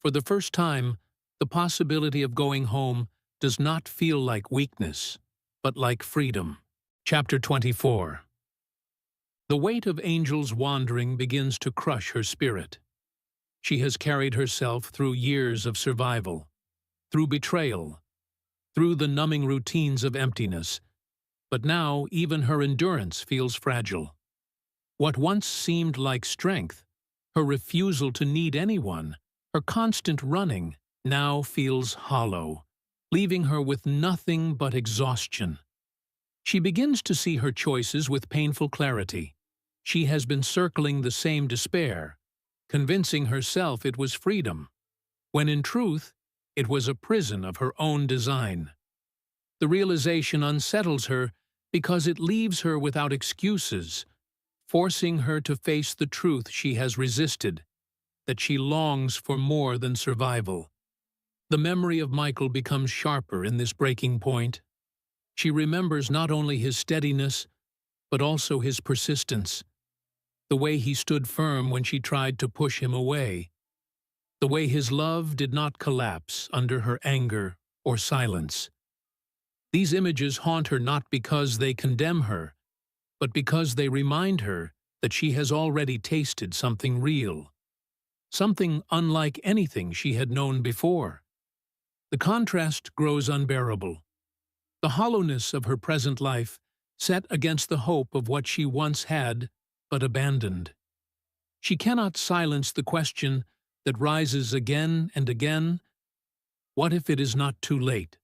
For the first time, the possibility of going home does not feel like weakness, but like freedom. Chapter 24. The weight of Angel's wandering begins to crush her spirit. She has carried herself through years of survival, through betrayal, through the numbing routines of emptiness, but now even her endurance feels fragile. What once seemed like strength, her refusal to need anyone, her constant running, now feels hollow, leaving her with nothing but exhaustion. She begins to see her choices with painful clarity. She has been circling the same despair, convincing herself it was freedom, when in truth it was a prison of her own design. The realization unsettles her because it leaves her without excuses, forcing her to face the truth she has resisted, that she longs for more than survival. The memory of Michael becomes sharper in this breaking point. She remembers not only his steadiness, but also his persistence, the way he stood firm when she tried to push him away, the way his love did not collapse under her anger or silence. These images haunt her not because they condemn her, but because they remind her that she has already tasted something real, something unlike anything she had known before. The contrast grows unbearable. The hollowness of her present life set against the hope of what she once had but abandoned. She cannot silence the question that rises again and again: what if it is not too late?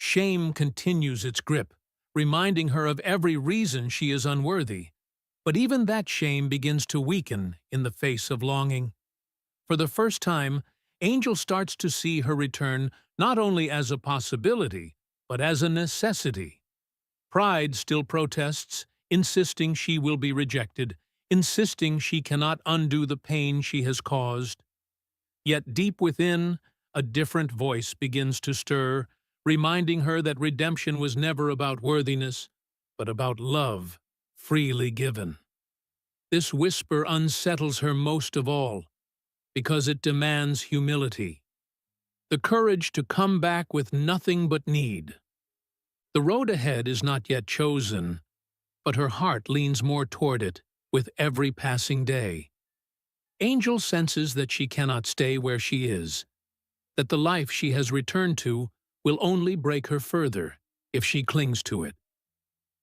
Shame continues its grip, reminding her of every reason she is unworthy. But even that shame begins to weaken in the face of longing. For the first time, Angel starts to see her return not only as a possibility, but as a necessity. Pride still protests, insisting she will be rejected, insisting she cannot undo the pain she has caused. Yet deep within, a different voice begins to stir, reminding her that redemption was never about worthiness, but about love freely given. This whisper unsettles her most of all, because it demands humility, the courage to come back with nothing but need. The road ahead is not yet chosen, but her heart leans more toward it with every passing day. Angel senses that she cannot stay where she is, that the life she has returned to will only break her further if she clings to it.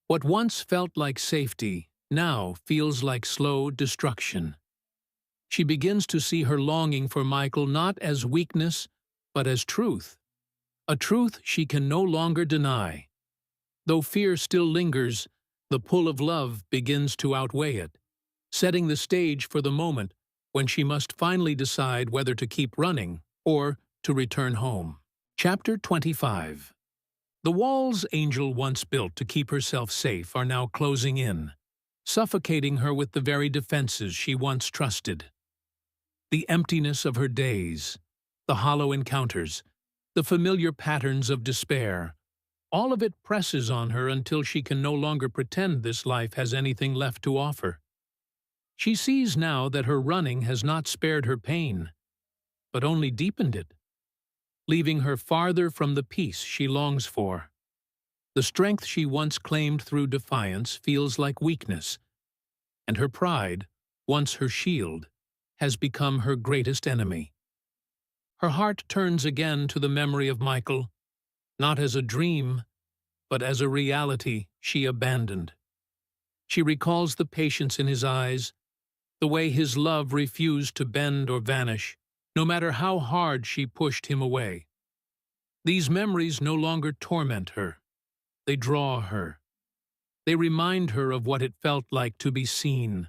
What once felt like safety now feels like slow destruction. She begins to see her longing for Michael not as weakness, but as truth, a truth she can no longer deny. Though fear still lingers, the pull of love begins to outweigh it, setting the stage for the moment when she must finally decide whether to keep running or to return home. Chapter 25. The walls Angel once built to keep herself safe are now closing in, suffocating her with the very defenses she once trusted. The emptiness of her days, the hollow encounters, the familiar patterns of despair, all of it presses on her until she can no longer pretend this life has anything left to offer. She sees now that her running has not spared her pain, but only deepened it, leaving her farther from the peace she longs for. The strength she once claimed through defiance feels like weakness, and her pride, once her shield, has become her greatest enemy. Her heart turns again to the memory of Michael, not as a dream, but as a reality she abandoned. She recalls the patience in his eyes, the way his love refused to bend or vanish, no matter how hard she pushed him away. These memories no longer torment her. They draw her. They remind her of what it felt like to be seen,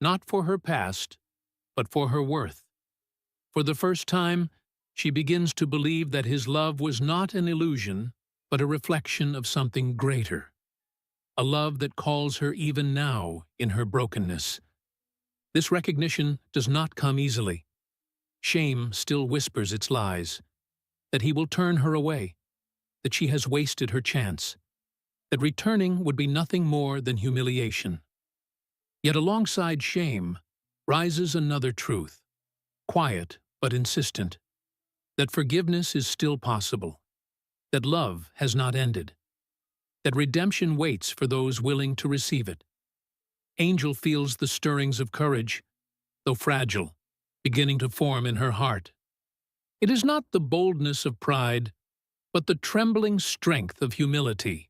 not for her past, but for her worth. For the first time, she begins to believe that his love was not an illusion, but a reflection of something greater. A love that calls her even now in her brokenness. This recognition does not come easily. Shame still whispers its lies, that he will turn her away, that she has wasted her chance, that returning would be nothing more than humiliation. Yet alongside shame rises another truth, quiet but insistent, that forgiveness is still possible, that love has not ended, that redemption waits for those willing to receive it. Angel feels the stirrings of courage, though fragile, beginning to form in her heart. It is not the boldness of pride, but the trembling strength of humility,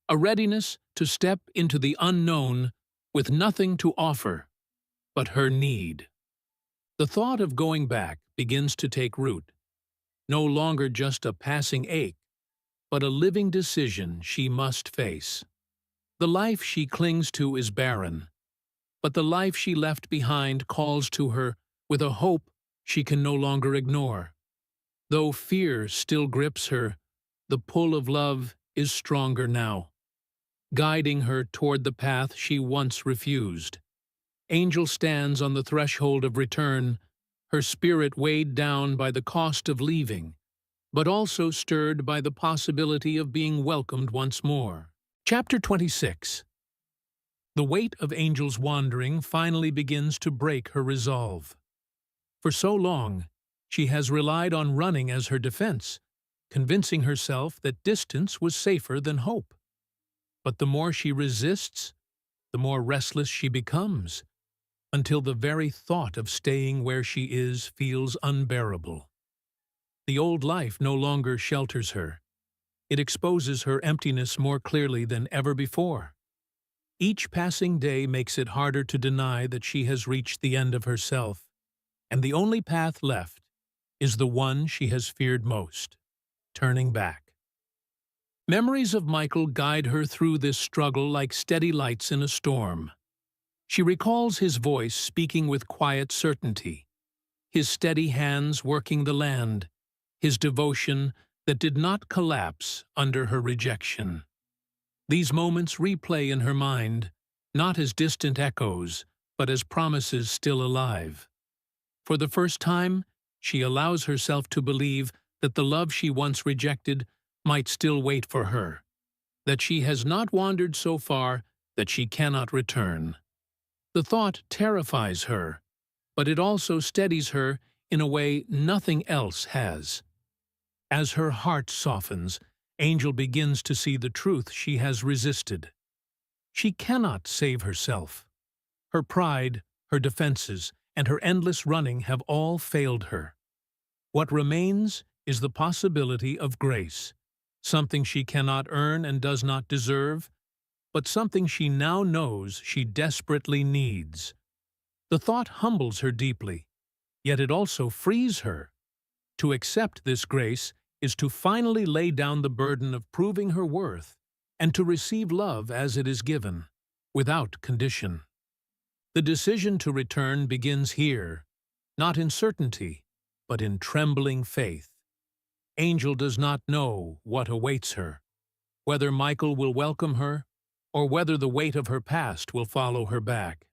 a readiness to step into the unknown with nothing to offer but her need. The thought of going back begins to take root, no longer just a passing ache, but a living decision she must face. The life she clings to is barren, but the life she left behind calls to her with a hope she can no longer ignore. Though fear still grips her, the pull of love is stronger now, guiding her toward the path she once refused. Angel stands on the threshold of return, her spirit weighed down by the cost of leaving, but also stirred by the possibility of being welcomed once more. Chapter 26. The weight of Angel's wandering finally begins to break her resolve. For so long, she has relied on running as her defense, convincing herself that distance was safer than hope. But the more she resists, the more restless she becomes, until the very thought of staying where she is feels unbearable. The old life no longer shelters her. It exposes her emptiness more clearly than ever before. Each passing day makes it harder to deny that she has reached the end of herself, and the only path left is the one she has feared most, turning back. Memories of Michael guide her through this struggle like steady lights in a storm. She recalls his voice speaking with quiet certainty, his steady hands working the land, his devotion that did not collapse under her rejection. These moments replay in her mind, not as distant echoes, but as promises still alive. For the first time, she allows herself to believe that the love she once rejected might still wait for her, that she has not wandered so far that she cannot return. The thought terrifies her, but it also steadies her in a way nothing else has. As her heart softens, Angel begins to see the truth she has resisted. She cannot save herself. Her pride, her defenses, and her endless running have all failed her. What remains is the possibility of grace, something she cannot earn and does not deserve, but something she now knows she desperately needs. The thought humbles her deeply, yet it also frees her. To accept this grace is to finally lay down the burden of proving her worth and to receive love as it is given, without condition. The decision to return begins here, not in certainty, but in trembling faith. Angel does not know what awaits her, whether Michael will welcome her, or whether the weight of her past will follow her back.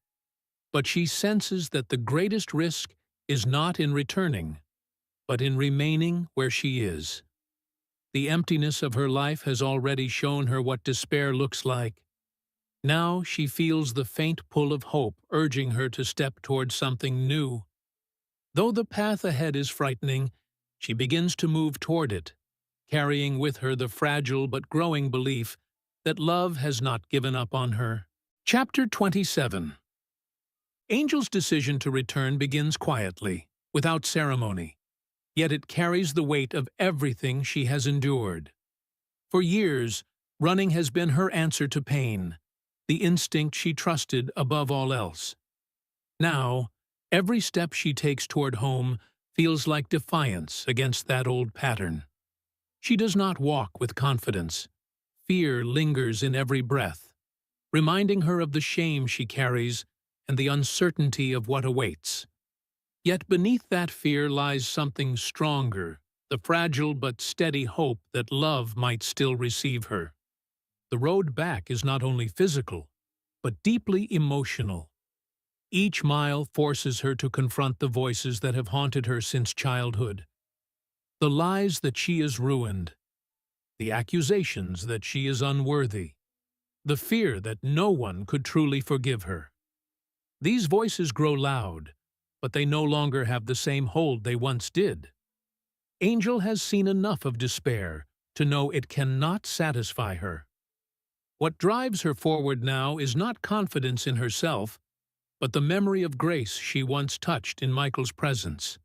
But she senses that the greatest risk is not in returning, but in remaining where she is. The emptiness of her life has already shown her what despair looks like. Now she feels the faint pull of hope urging her to step toward something new. Though the path ahead is frightening, she begins to move toward it, carrying with her the fragile but growing belief that love has not given up on her. Chapter 27. Angel's decision to return begins quietly, without ceremony, yet it carries the weight of everything she has endured. For years, running has been her answer to pain, the instinct she trusted above all else. Now, every step she takes toward home feels like defiance against that old pattern. She does not walk with confidence. Fear lingers in every breath, reminding her of the shame she carries and the uncertainty of what awaits. Yet beneath that fear lies something stronger, the fragile but steady hope that love might still receive her. The road back is not only physical, but deeply emotional. Each mile forces her to confront the voices that have haunted her since childhood. The lies that she is ruined, the accusations that she is unworthy, the fear that no one could truly forgive her. These voices grow loud, but they no longer have the same hold they once did. Angel has seen enough of despair to know it cannot satisfy her. What drives her forward now is not confidence in herself, but the memory of grace she once touched in Michael's presence.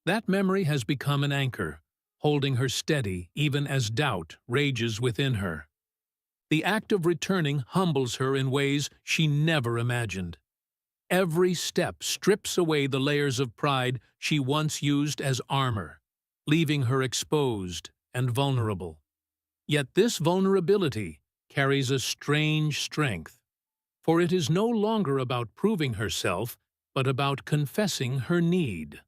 That memory has become an anchor, holding her steady even as doubt rages within her. The act of returning humbles her in ways she never imagined. Every step strips away the layers of pride she once used as armor, leaving her exposed and vulnerable. Yet this vulnerability carries a strange strength, for it is no longer about proving herself, but about confessing her need.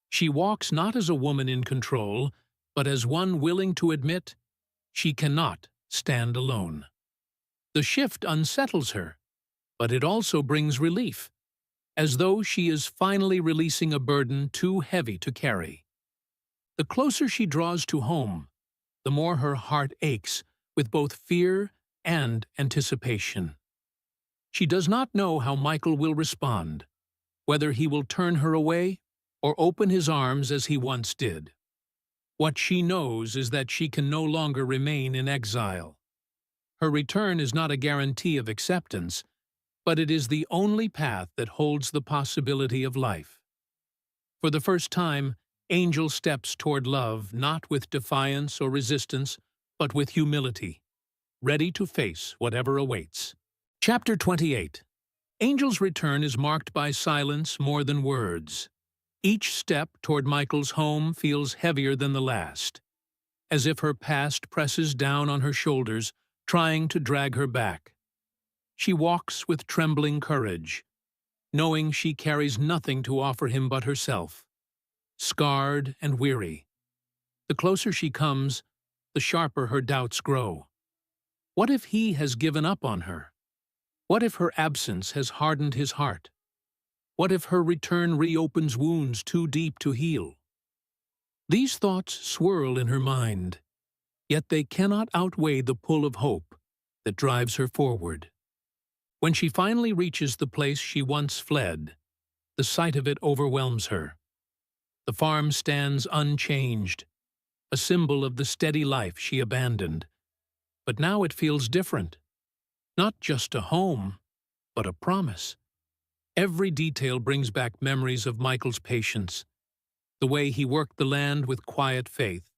She walks not as a woman in control, but as one willing to admit she cannot stand alone. The shift unsettles her, but it also brings relief, as though she is finally releasing a burden too heavy to carry. The closer she draws to home, the more her heart aches with both fear and anticipation. She does not know how Michael will respond, whether he will turn her away or open his arms as he once did. What she knows is that she can no longer remain in exile. Her return is not a guarantee of acceptance, but it is the only path that holds the possibility of life. For the first time, Angel steps toward love not with defiance or resistance, but with humility, ready to face whatever awaits. Chapter 28. Angel's return is marked by silence more than words. Each step toward Michael's home feels heavier than the last, as if her past presses down on her shoulders, trying to drag her back. She walks with trembling courage, knowing she carries nothing to offer him but herself, scarred and weary. The closer she comes, the sharper her doubts grow. What if he has given up on her? What if her absence has hardened his heart? What if her return reopens wounds too deep to heal? These thoughts swirl in her mind, yet they cannot outweigh the pull of hope that drives her forward. When she finally reaches the place she once fled, the sight of it overwhelms her. The farm stands unchanged, a symbol of the steady life she abandoned. But now it feels different. Not just a home, but a promise. Every detail brings back memories of Michael's patience, the way he worked the land with quiet faith,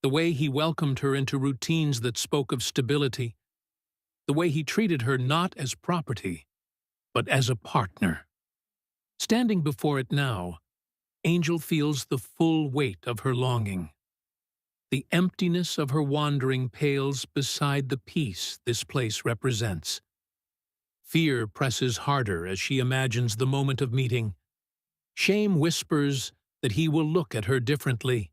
the way he welcomed her into routines that spoke of stability, the way he treated her not as property, but as a partner. Standing before it now, Angel feels the full weight of her longing. The emptiness of her wandering pales beside the peace this place represents. Fear presses harder as she imagines the moment of meeting. Shame whispers that he will look at her differently,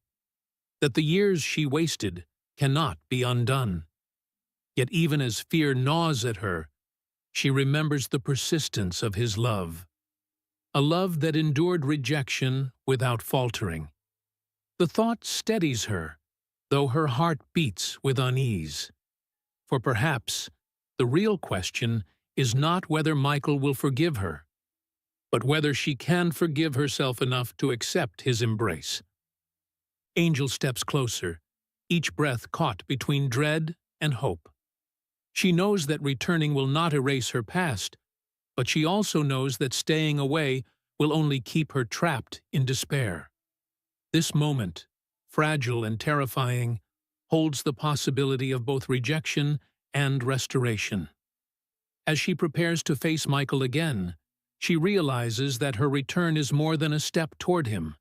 that the years she wasted cannot be undone. Yet even as fear gnaws at her, she remembers the persistence of his love, a love that endured rejection without faltering. The thought steadies her, though her heart beats with unease. For perhaps the real question is not whether Michael will forgive her, but whether she can forgive herself enough to accept his embrace. Angel steps closer, each breath caught between dread and hope. She knows that returning will not erase her past, but she also knows that staying away will only keep her trapped in despair. This moment, fragile and terrifying, holds the possibility of both rejection and restoration. As she prepares to face Michael again, she realizes that her return is more than a step toward him.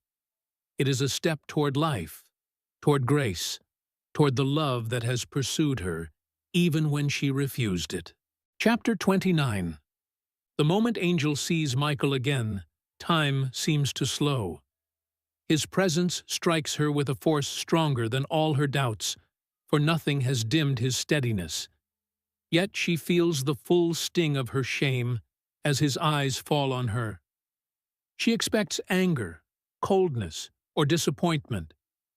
It is a step toward life, toward grace, toward the love that has pursued her, even when she refused it. Chapter 29. The moment Angel sees Michael again, time seems to slow. His presence strikes her with a force stronger than all her doubts, for nothing has dimmed his steadiness. Yet she feels the full sting of her shame as his eyes fall on her. She expects anger, coldness, or disappointment,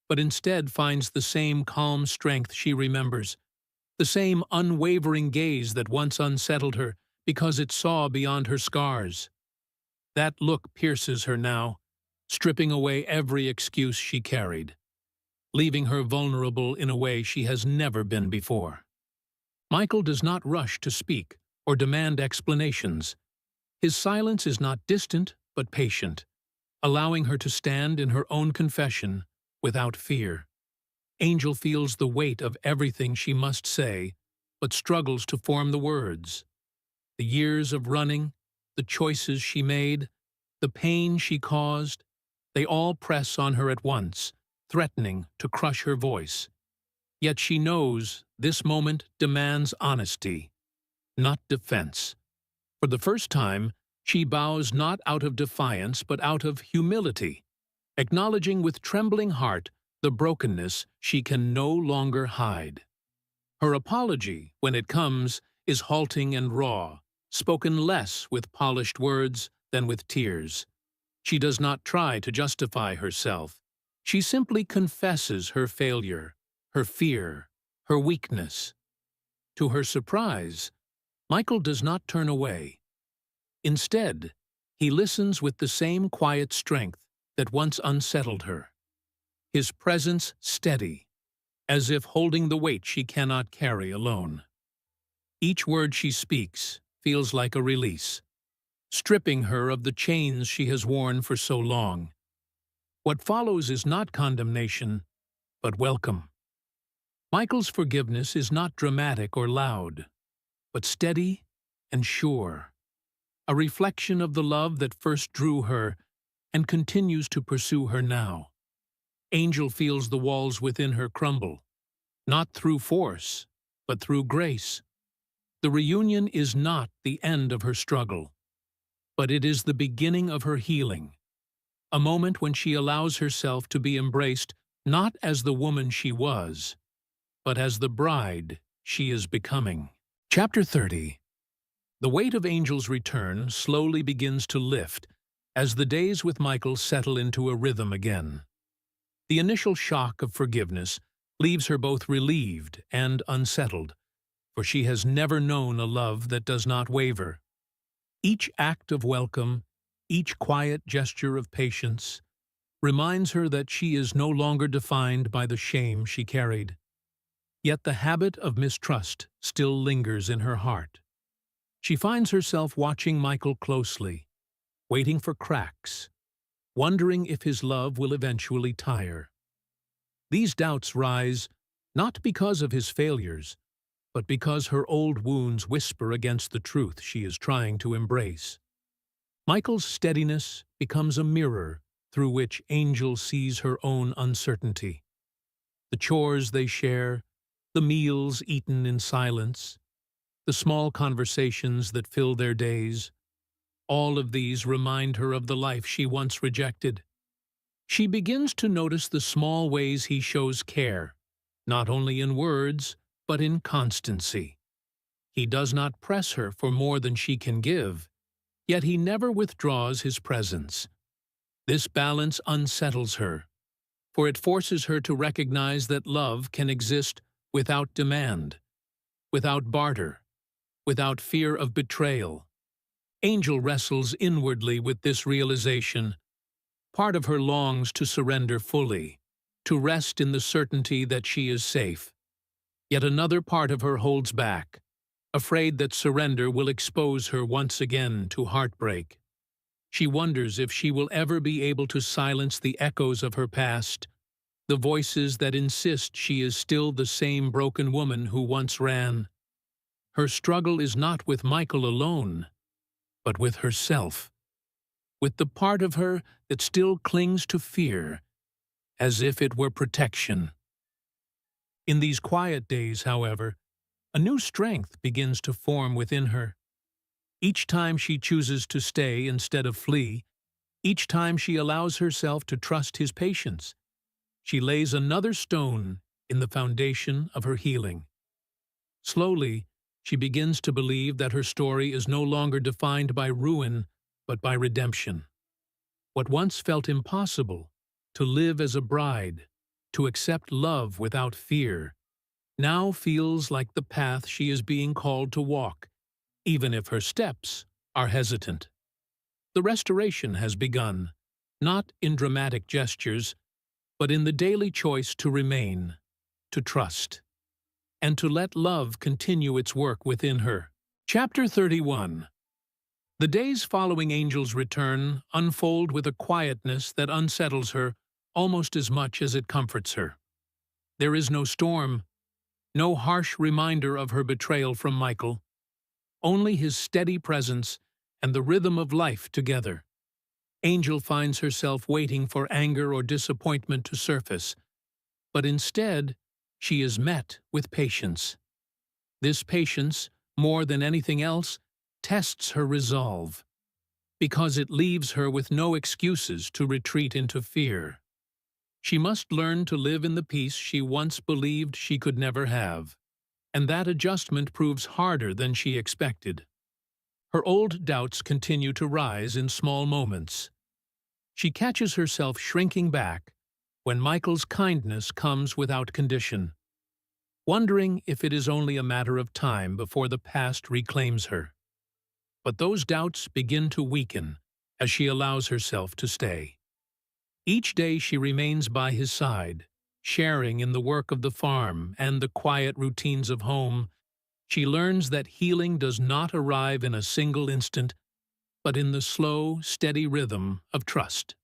but instead finds the same calm strength she remembers, the same unwavering gaze that once unsettled her because it saw beyond her scars. That look pierces her now, stripping away every excuse she carried, leaving her vulnerable in a way she has never been before. Michael does not rush to speak or demand explanations. His silence is not distant but patient, allowing her to stand in her own confession without fear. Angel feels the weight of everything she must say, but struggles to form the words. The years of running, the choices she made, the pain she caused, they all press on her at once, threatening to crush her voice. Yet she knows this moment demands honesty, not defense. For the first time, she bows not out of defiance but out of humility, acknowledging with trembling heart the brokenness she can no longer hide. Her apology, when it comes, is halting and raw, spoken less with polished words than with tears. She does not try to justify herself. She simply confesses her failure, her fear, her weakness. To her surprise, Michael does not turn away. Instead, he listens with the same quiet strength that once unsettled her, his presence steady, as if holding the weight she cannot carry alone. Each word she speaks feels like a release, stripping her of the chains she has worn for so long. What follows is not condemnation, but welcome. Michael's forgiveness is not dramatic or loud, but steady and sure, a reflection of the love that first drew her and continues to pursue her now. Angel feels the walls within her crumble, not through force, but through grace. The reunion is not the end of her struggle, but it is the beginning of her healing, a moment when she allows herself to be embraced not as the woman she was, but as the bride she is becoming. Chapter 30. The weight of Angel's return slowly begins to lift as the days with Michael settle into a rhythm again. The initial shock of forgiveness leaves her both relieved and unsettled, for she has never known a love that does not waver. Each act of welcome, each quiet gesture of patience, reminds her that she is no longer defined by the shame she carried. Yet the habit of mistrust still lingers in her heart. She finds herself watching Michael closely, waiting for cracks, wondering if his love will eventually tire. These doubts rise not because of his failures, but because her old wounds whisper against the truth she is trying to embrace. Michael's steadiness becomes a mirror through which Angel sees her own uncertainty. The chores they share, the meals eaten in silence, the small conversations that fill their days, all of these remind her of the life she once rejected. She begins to notice the small ways he shows care, not only in words, but in constancy. He does not press her for more than she can give, yet he never withdraws his presence. This balance unsettles her, for it forces her to recognize that love can exist without demand, without barter, without fear of betrayal. Angel wrestles inwardly with this realization. Part of her longs to surrender fully, to rest in the certainty that she is safe. Yet another part of her holds back, afraid that surrender will expose her once again to heartbreak. She wonders if she will ever be able to silence the echoes of her past, the voices that insist she is still the same broken woman who once ran. Her struggle is not with Michael alone, but with herself, with the part of her that still clings to fear, as if it were protection. In these quiet days, however, A new strength begins to form within her. Each time she chooses to stay instead of flee, each time she allows herself to trust his patience, she lays another stone in the foundation of her healing. Slowly, she begins to believe that her story is no longer defined by ruin, but by redemption. What once felt impossible, to live as a bride, to accept love without fear, now feels like the path she is being called to walk, even if her steps are hesitant. The restoration has begun, not in dramatic gestures, but in the daily choice to remain, to trust, and to let love continue its work within her. Chapter 31. The days following Angel's return unfold with a quietness that unsettles her almost as much as it comforts her. There is no storm, no harsh reminder of her betrayal from Michael, only his steady presence and the rhythm of life together. Angel finds herself waiting for anger or disappointment to surface, but instead, she is met with patience. This patience, more than anything else, tests her resolve, because it leaves her with no excuses to retreat into fear. She must learn to live in the peace she once believed she could never have, and that adjustment proves harder than she expected. Her old doubts continue to rise in small moments. She catches herself shrinking back when Michael's kindness comes without condition, wondering if it is only a matter of time before the past reclaims her. But those doubts begin to weaken as she allows herself to stay. Each day she remains by his side, sharing in the work of the farm and the quiet routines of home. She learns that healing does not arrive in a single instant, but in the slow, steady rhythm of trust.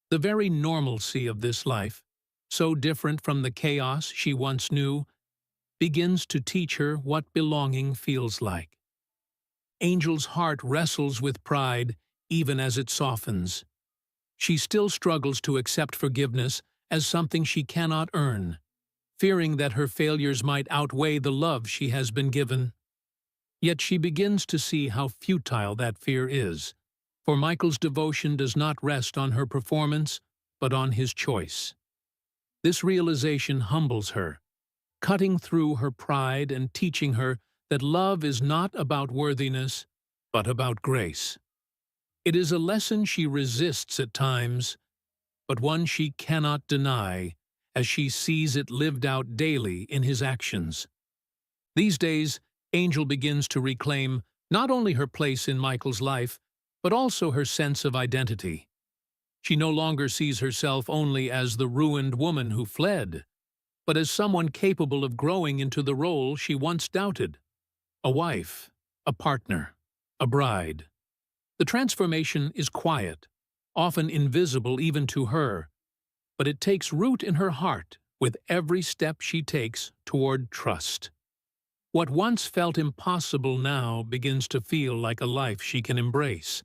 The very normalcy of this life, so different from the chaos she once knew, begins to teach her what belonging feels like. Angel's heart wrestles with pride even as it softens. She still struggles to accept forgiveness as something she cannot earn, fearing that her failures might outweigh the love she has been given. Yet she begins to see how futile that fear is, for Michael's devotion does not rest on her performance, but on his choice. This realization humbles her, cutting through her pride and teaching her that love is not about worthiness, but about grace. It is a lesson she resists at times, but one she cannot deny as she sees it lived out daily in his actions. These days, Angel begins to reclaim not only her place in Michael's life, but also her sense of identity. She no longer sees herself only as the ruined woman who fled, but as someone capable of growing into the role she once doubted: a wife, a partner, a bride. The transformation is quiet, often invisible even to her, but it takes root in her heart with every step she takes toward trust. What once felt impossible now begins to feel like a life she can embrace,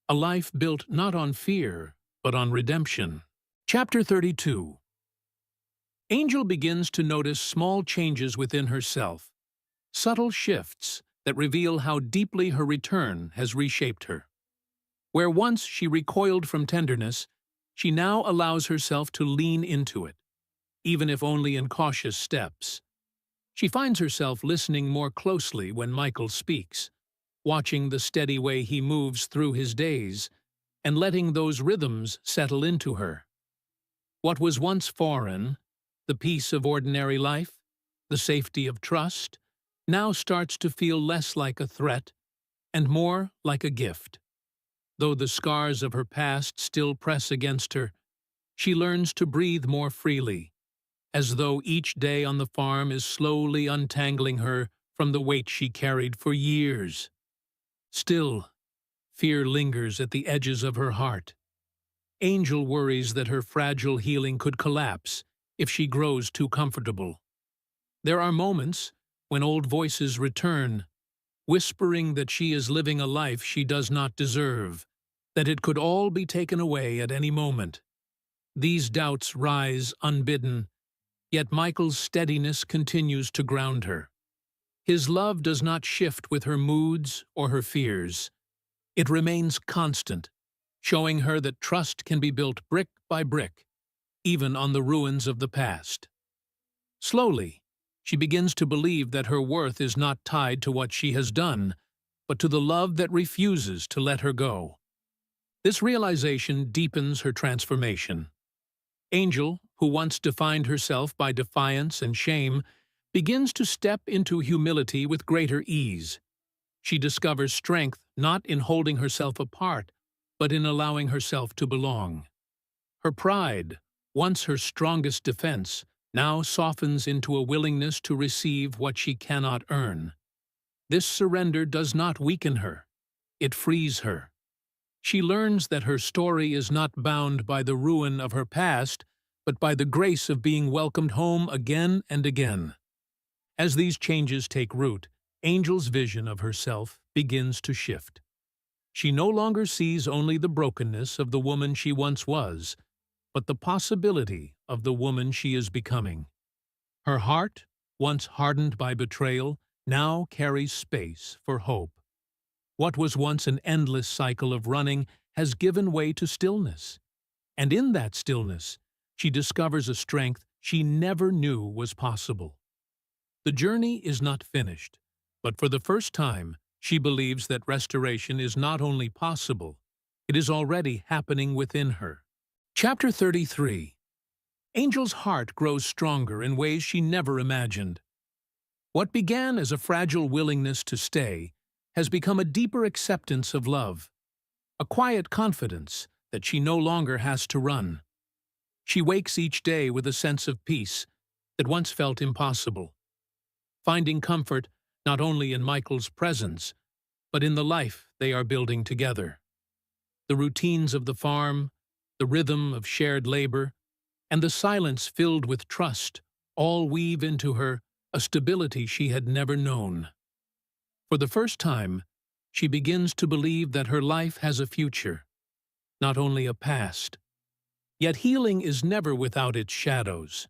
a life built not on fear, but on redemption. Chapter 32. Angel begins to notice small changes within herself, subtle shifts that reveal how deeply her return has reshaped her. Where once she recoiled from tenderness, she now allows herself to lean into it, even if only in cautious steps. She finds herself listening more closely when Michael speaks, watching the steady way he moves through his days, and letting those rhythms settle into her. What was once foreign, the peace of ordinary life, the safety of trust, now starts to feel less like a threat and more like a gift. Though the scars of her past still press against her, she learns to breathe more freely, as though each day on the farm is slowly untangling her from the weight she carried for years. Still, fear lingers at the edges of her heart. Angel worries that her fragile healing could collapse if she grows too comfortable. There are moments when old voices return, whispering that she is living a life she does not deserve, that it could all be taken away at any moment. These doubts rise unbidden, yet Michael's steadiness continues to ground her. His love does not shift with her moods or her fears. It remains constant, showing her that trust can be built brick by brick, even on the ruins of the past. Slowly, she begins to believe that her worth is not tied to what she has done, but to the love that refuses to let her go. This realization deepens her transformation. Angel, who once defined herself by defiance and shame, begins to step into humility with greater ease. She discovers strength not in holding herself apart, but in allowing herself to belong. Her pride, once her strongest defense, now softens into a willingness to receive what she cannot earn. This surrender does not weaken her. It frees her. She learns that her story is not bound by the ruin of her past, but by the grace of being welcomed home again and again. As these changes take root, Angel's vision of herself begins to shift. She no longer sees only the brokenness of the woman she once was, but the possibility of the woman she is becoming. Her heart, once hardened by betrayal, now carries space for hope. What was once an endless cycle of running has given way to stillness. And in that stillness, she discovers a strength she never knew was possible. The journey is not finished, but for the first time, she believes that restoration is not only possible, it is already happening within her. Chapter 33. Angel's heart grows stronger in ways she never imagined. What began as a fragile willingness to stay has become a deeper acceptance of love, a quiet confidence that she no longer has to run. She wakes each day with a sense of peace that once felt impossible, finding comfort not only in Michael's presence, but in the life they are building together. The routines of the farm, the rhythm of shared labor, and the silence filled with trust all weave into her a stability she had never known. For the first time, she begins to believe that her life has a future, not only a past. Yet healing is never without its shadows.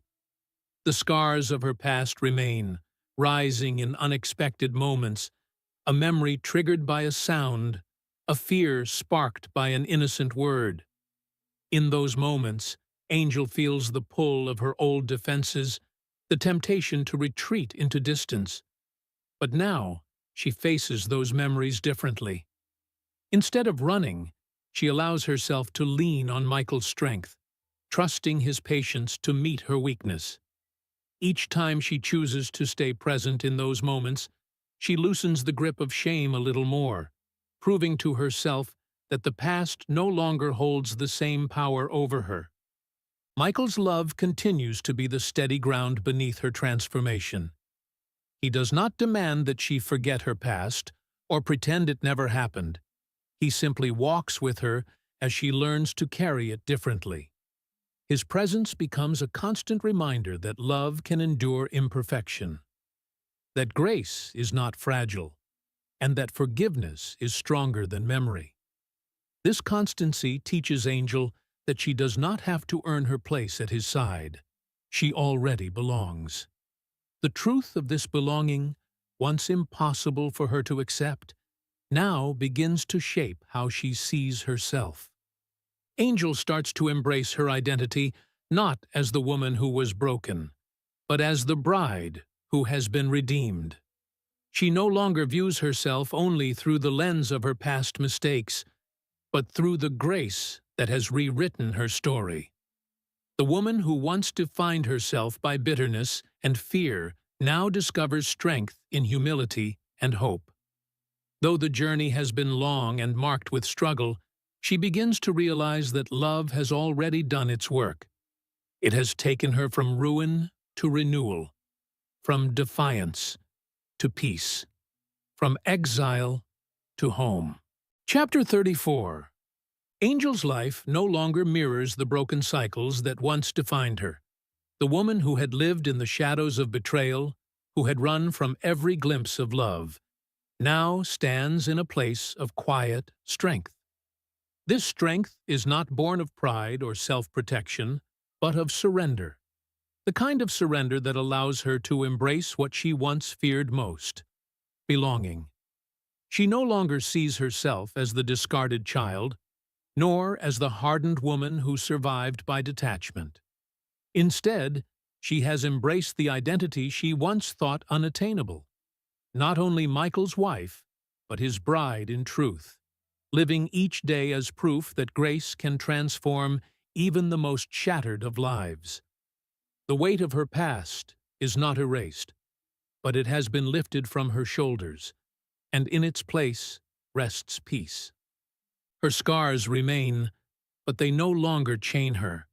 The scars of her past remain, rising in unexpected moments, a memory triggered by a sound, a fear sparked by an innocent word. In those moments, Angel feels the pull of her old defenses, the temptation to retreat into distance. But now, she faces those memories differently. Instead of running, she allows herself to lean on Michael's strength, trusting his patience to meet her weakness. Each time she chooses to stay present in those moments, she loosens the grip of shame a little more, proving to herself that the past no longer holds the same power over her. Michael's love continues to be the steady ground beneath her transformation. He does not demand that she forget her past or pretend it never happened. He simply walks with her as she learns to carry it differently. His presence becomes a constant reminder that love can endure imperfection, that grace is not fragile, and that forgiveness is stronger than memory. This constancy teaches Angel that she does not have to earn her place at his side. She already belongs. The truth of this belonging, once impossible for her to accept, now begins to shape how she sees herself. Angel starts to embrace her identity not as the woman who was broken, but as the bride who has been redeemed. She no longer views herself only through the lens of her past mistakes, but through the grace that has rewritten her story. The woman who once defined herself by bitterness and fear now discovers strength in humility and hope. Though the journey has been long and marked with struggle, she begins to realize that love has already done its work. It has taken her from ruin to renewal, from defiance to peace, from exile to home. Chapter 34. Angel's life no longer mirrors the broken cycles that once defined her. The woman who had lived in the shadows of betrayal, who had run from every glimpse of love, now stands in a place of quiet strength. This strength is not born of pride or self-protection, but of surrender, the kind of surrender that allows her to embrace what she once feared most, belonging. She no longer sees herself as the discarded child, nor as the hardened woman who survived by detachment. Instead, she has embraced the identity she once thought unattainable, not only Michael's wife, but his bride in truth, living each day as proof that grace can transform even the most shattered of lives. The weight of her past is not erased, but it has been lifted from her shoulders, and in its place rests peace. Her scars remain, but they no longer chain her.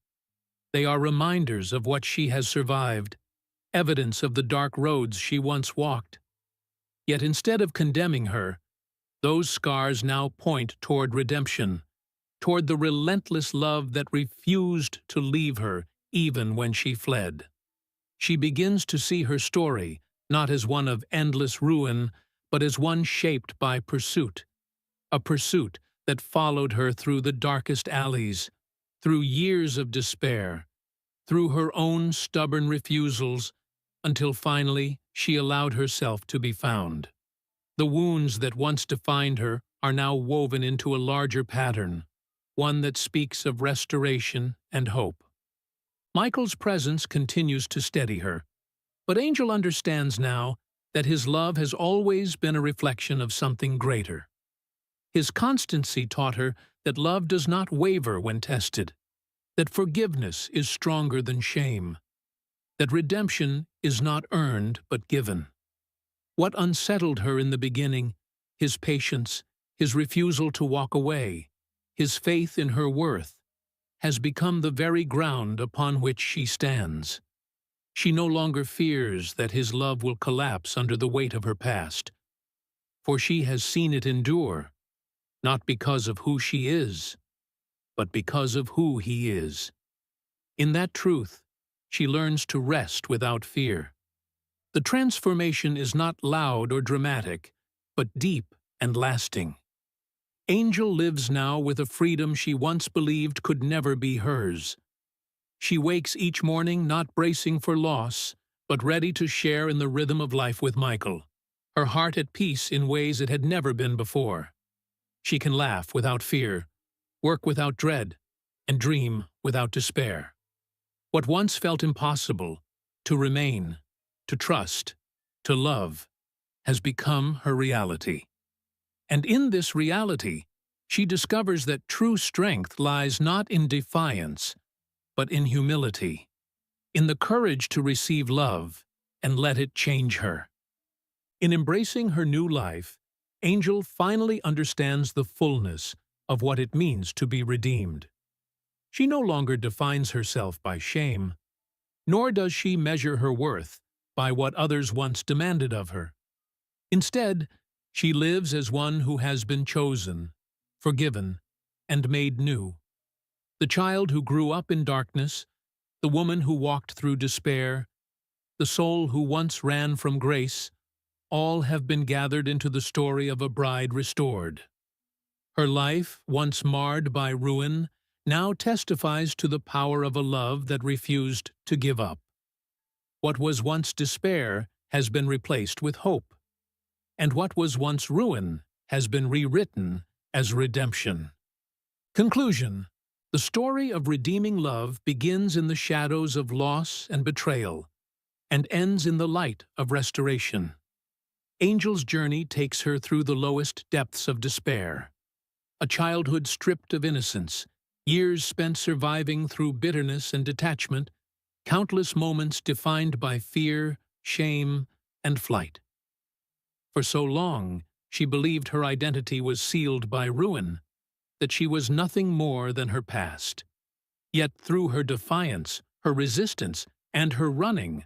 They are reminders of what she has survived, evidence of the dark roads she once walked. Yet instead of condemning her, those scars now point toward redemption, toward the relentless love that refused to leave her even when she fled. She begins to see her story not as one of endless ruin, but as one shaped by pursuit, a pursuit that followed her through the darkest alleys, through years of despair, through her own stubborn refusals, until finally she allowed herself to be found. The wounds that once defined her are now woven into a larger pattern, one that speaks of restoration and hope. Michael's presence continues to steady her, but Angel understands now that his love has always been a reflection of something greater. His constancy taught her that love does not waver when tested, that forgiveness is stronger than shame, that redemption is not earned but given. What unsettled her in the beginning, his patience, his refusal to walk away, his faith in her worth, has become the very ground upon which she stands. She no longer fears that his love will collapse under the weight of her past, for she has seen it endure, not because of who she is, but because of who he is. In that truth, she learns to rest without fear. The transformation is not loud or dramatic, but deep and lasting. Angel lives now with a freedom she once believed could never be hers. She wakes each morning not bracing for loss, but ready to share in the rhythm of life with Michael, her heart at peace in ways it had never been before. She can laugh without fear, work without dread, and dream without despair. What once felt impossible, to remain, to trust, to love, has become her reality. And in this reality, she discovers that true strength lies not in defiance, but in humility, in the courage to receive love and let it change her. In embracing her new life, Angel finally understands the fullness of what it means to be redeemed. She no longer defines herself by shame, nor does she measure her worth by what others once demanded of her. Instead, she lives as one who has been chosen, forgiven, and made new. The child who grew up in darkness, the woman who walked through despair, the soul who once ran from grace, all have been gathered into the story of a bride restored. Her life, once marred by ruin, now testifies to the power of a love that refused to give up. What was once despair has been replaced with hope, and what was once ruin has been rewritten as redemption. Conclusion: the story of redeeming love begins in the shadows of loss and betrayal, and ends in the light of restoration. Angel's journey takes her through the lowest depths of despair. A childhood stripped of innocence, years spent surviving through bitterness and detachment, countless moments defined by fear, shame, and flight. For so long, she believed her identity was sealed by ruin, that she was nothing more than her past. Yet through her defiance, her resistance, and her running,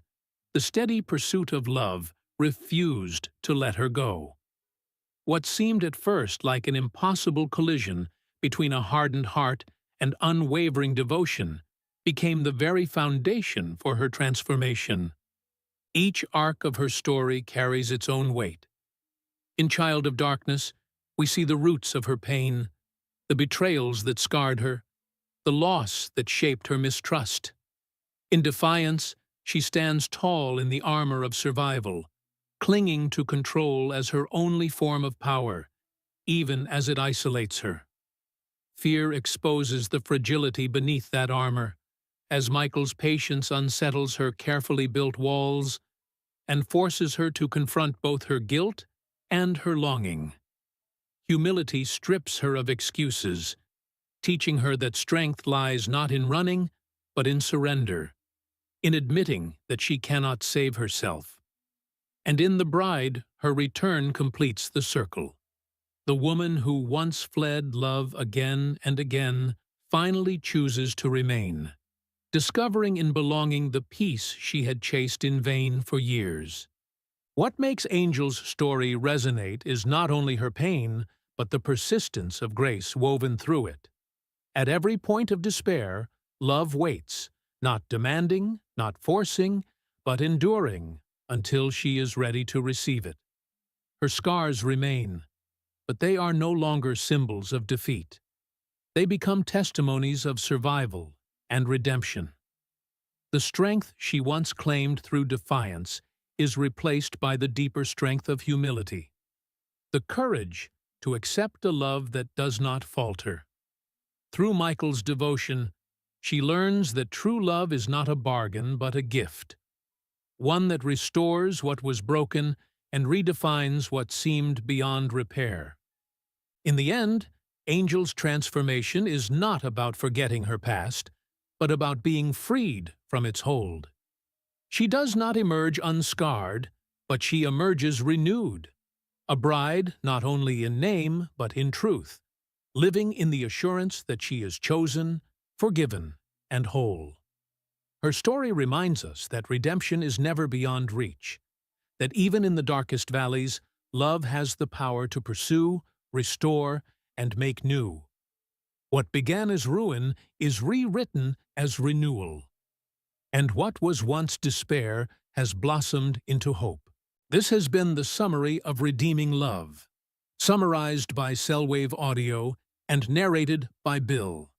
the steady pursuit of love refused to let her go. What seemed at first like an impossible collision between a hardened heart and unwavering devotion became the very foundation for her transformation. Each arc of her story carries its own weight. In Child of Darkness, we see the roots of her pain, the betrayals that scarred her, the loss that shaped her mistrust. In Defiance, she stands tall in the armor of survival, clinging to control as her only form of power, even as it isolates her. Fear exposes the fragility beneath that armor, as Michael's patience unsettles her carefully built walls and forces her to confront both her guilt and her longing. Humility strips her of excuses, teaching her that strength lies not in running, but in surrender, in admitting that she cannot save herself. And in the bride, her return completes the circle. The woman who once fled love again and again finally chooses to remain, discovering in belonging the peace she had chased in vain for years. What makes Angel's story resonate is not only her pain, but the persistence of grace woven through it. At every point of despair, love waits, not demanding, not forcing, but enduring until she is ready to receive it. Her scars remain, but they are no longer symbols of defeat. They become testimonies of survival and redemption. The strength she once claimed through defiance is replaced by the deeper strength of humility, the courage to accept a love that does not falter. Through Michael's devotion, she learns that true love is not a bargain but a gift, one that restores what was broken and redefines what seemed beyond repair. In the end, Angel's transformation is not about forgetting her past, but about being freed from its hold. She does not emerge unscarred, but she emerges renewed, a bride not only in name but in truth, living in the assurance that she is chosen, forgiven, and whole. Her story reminds us that redemption is never beyond reach, that even in the darkest valleys, love has the power to pursue, restore, and make new. What began as ruin is rewritten as renewal. And what was once despair has blossomed into hope. This has been the summary of Redeeming Love, summarized by Cellwave Audio and narrated by Bill.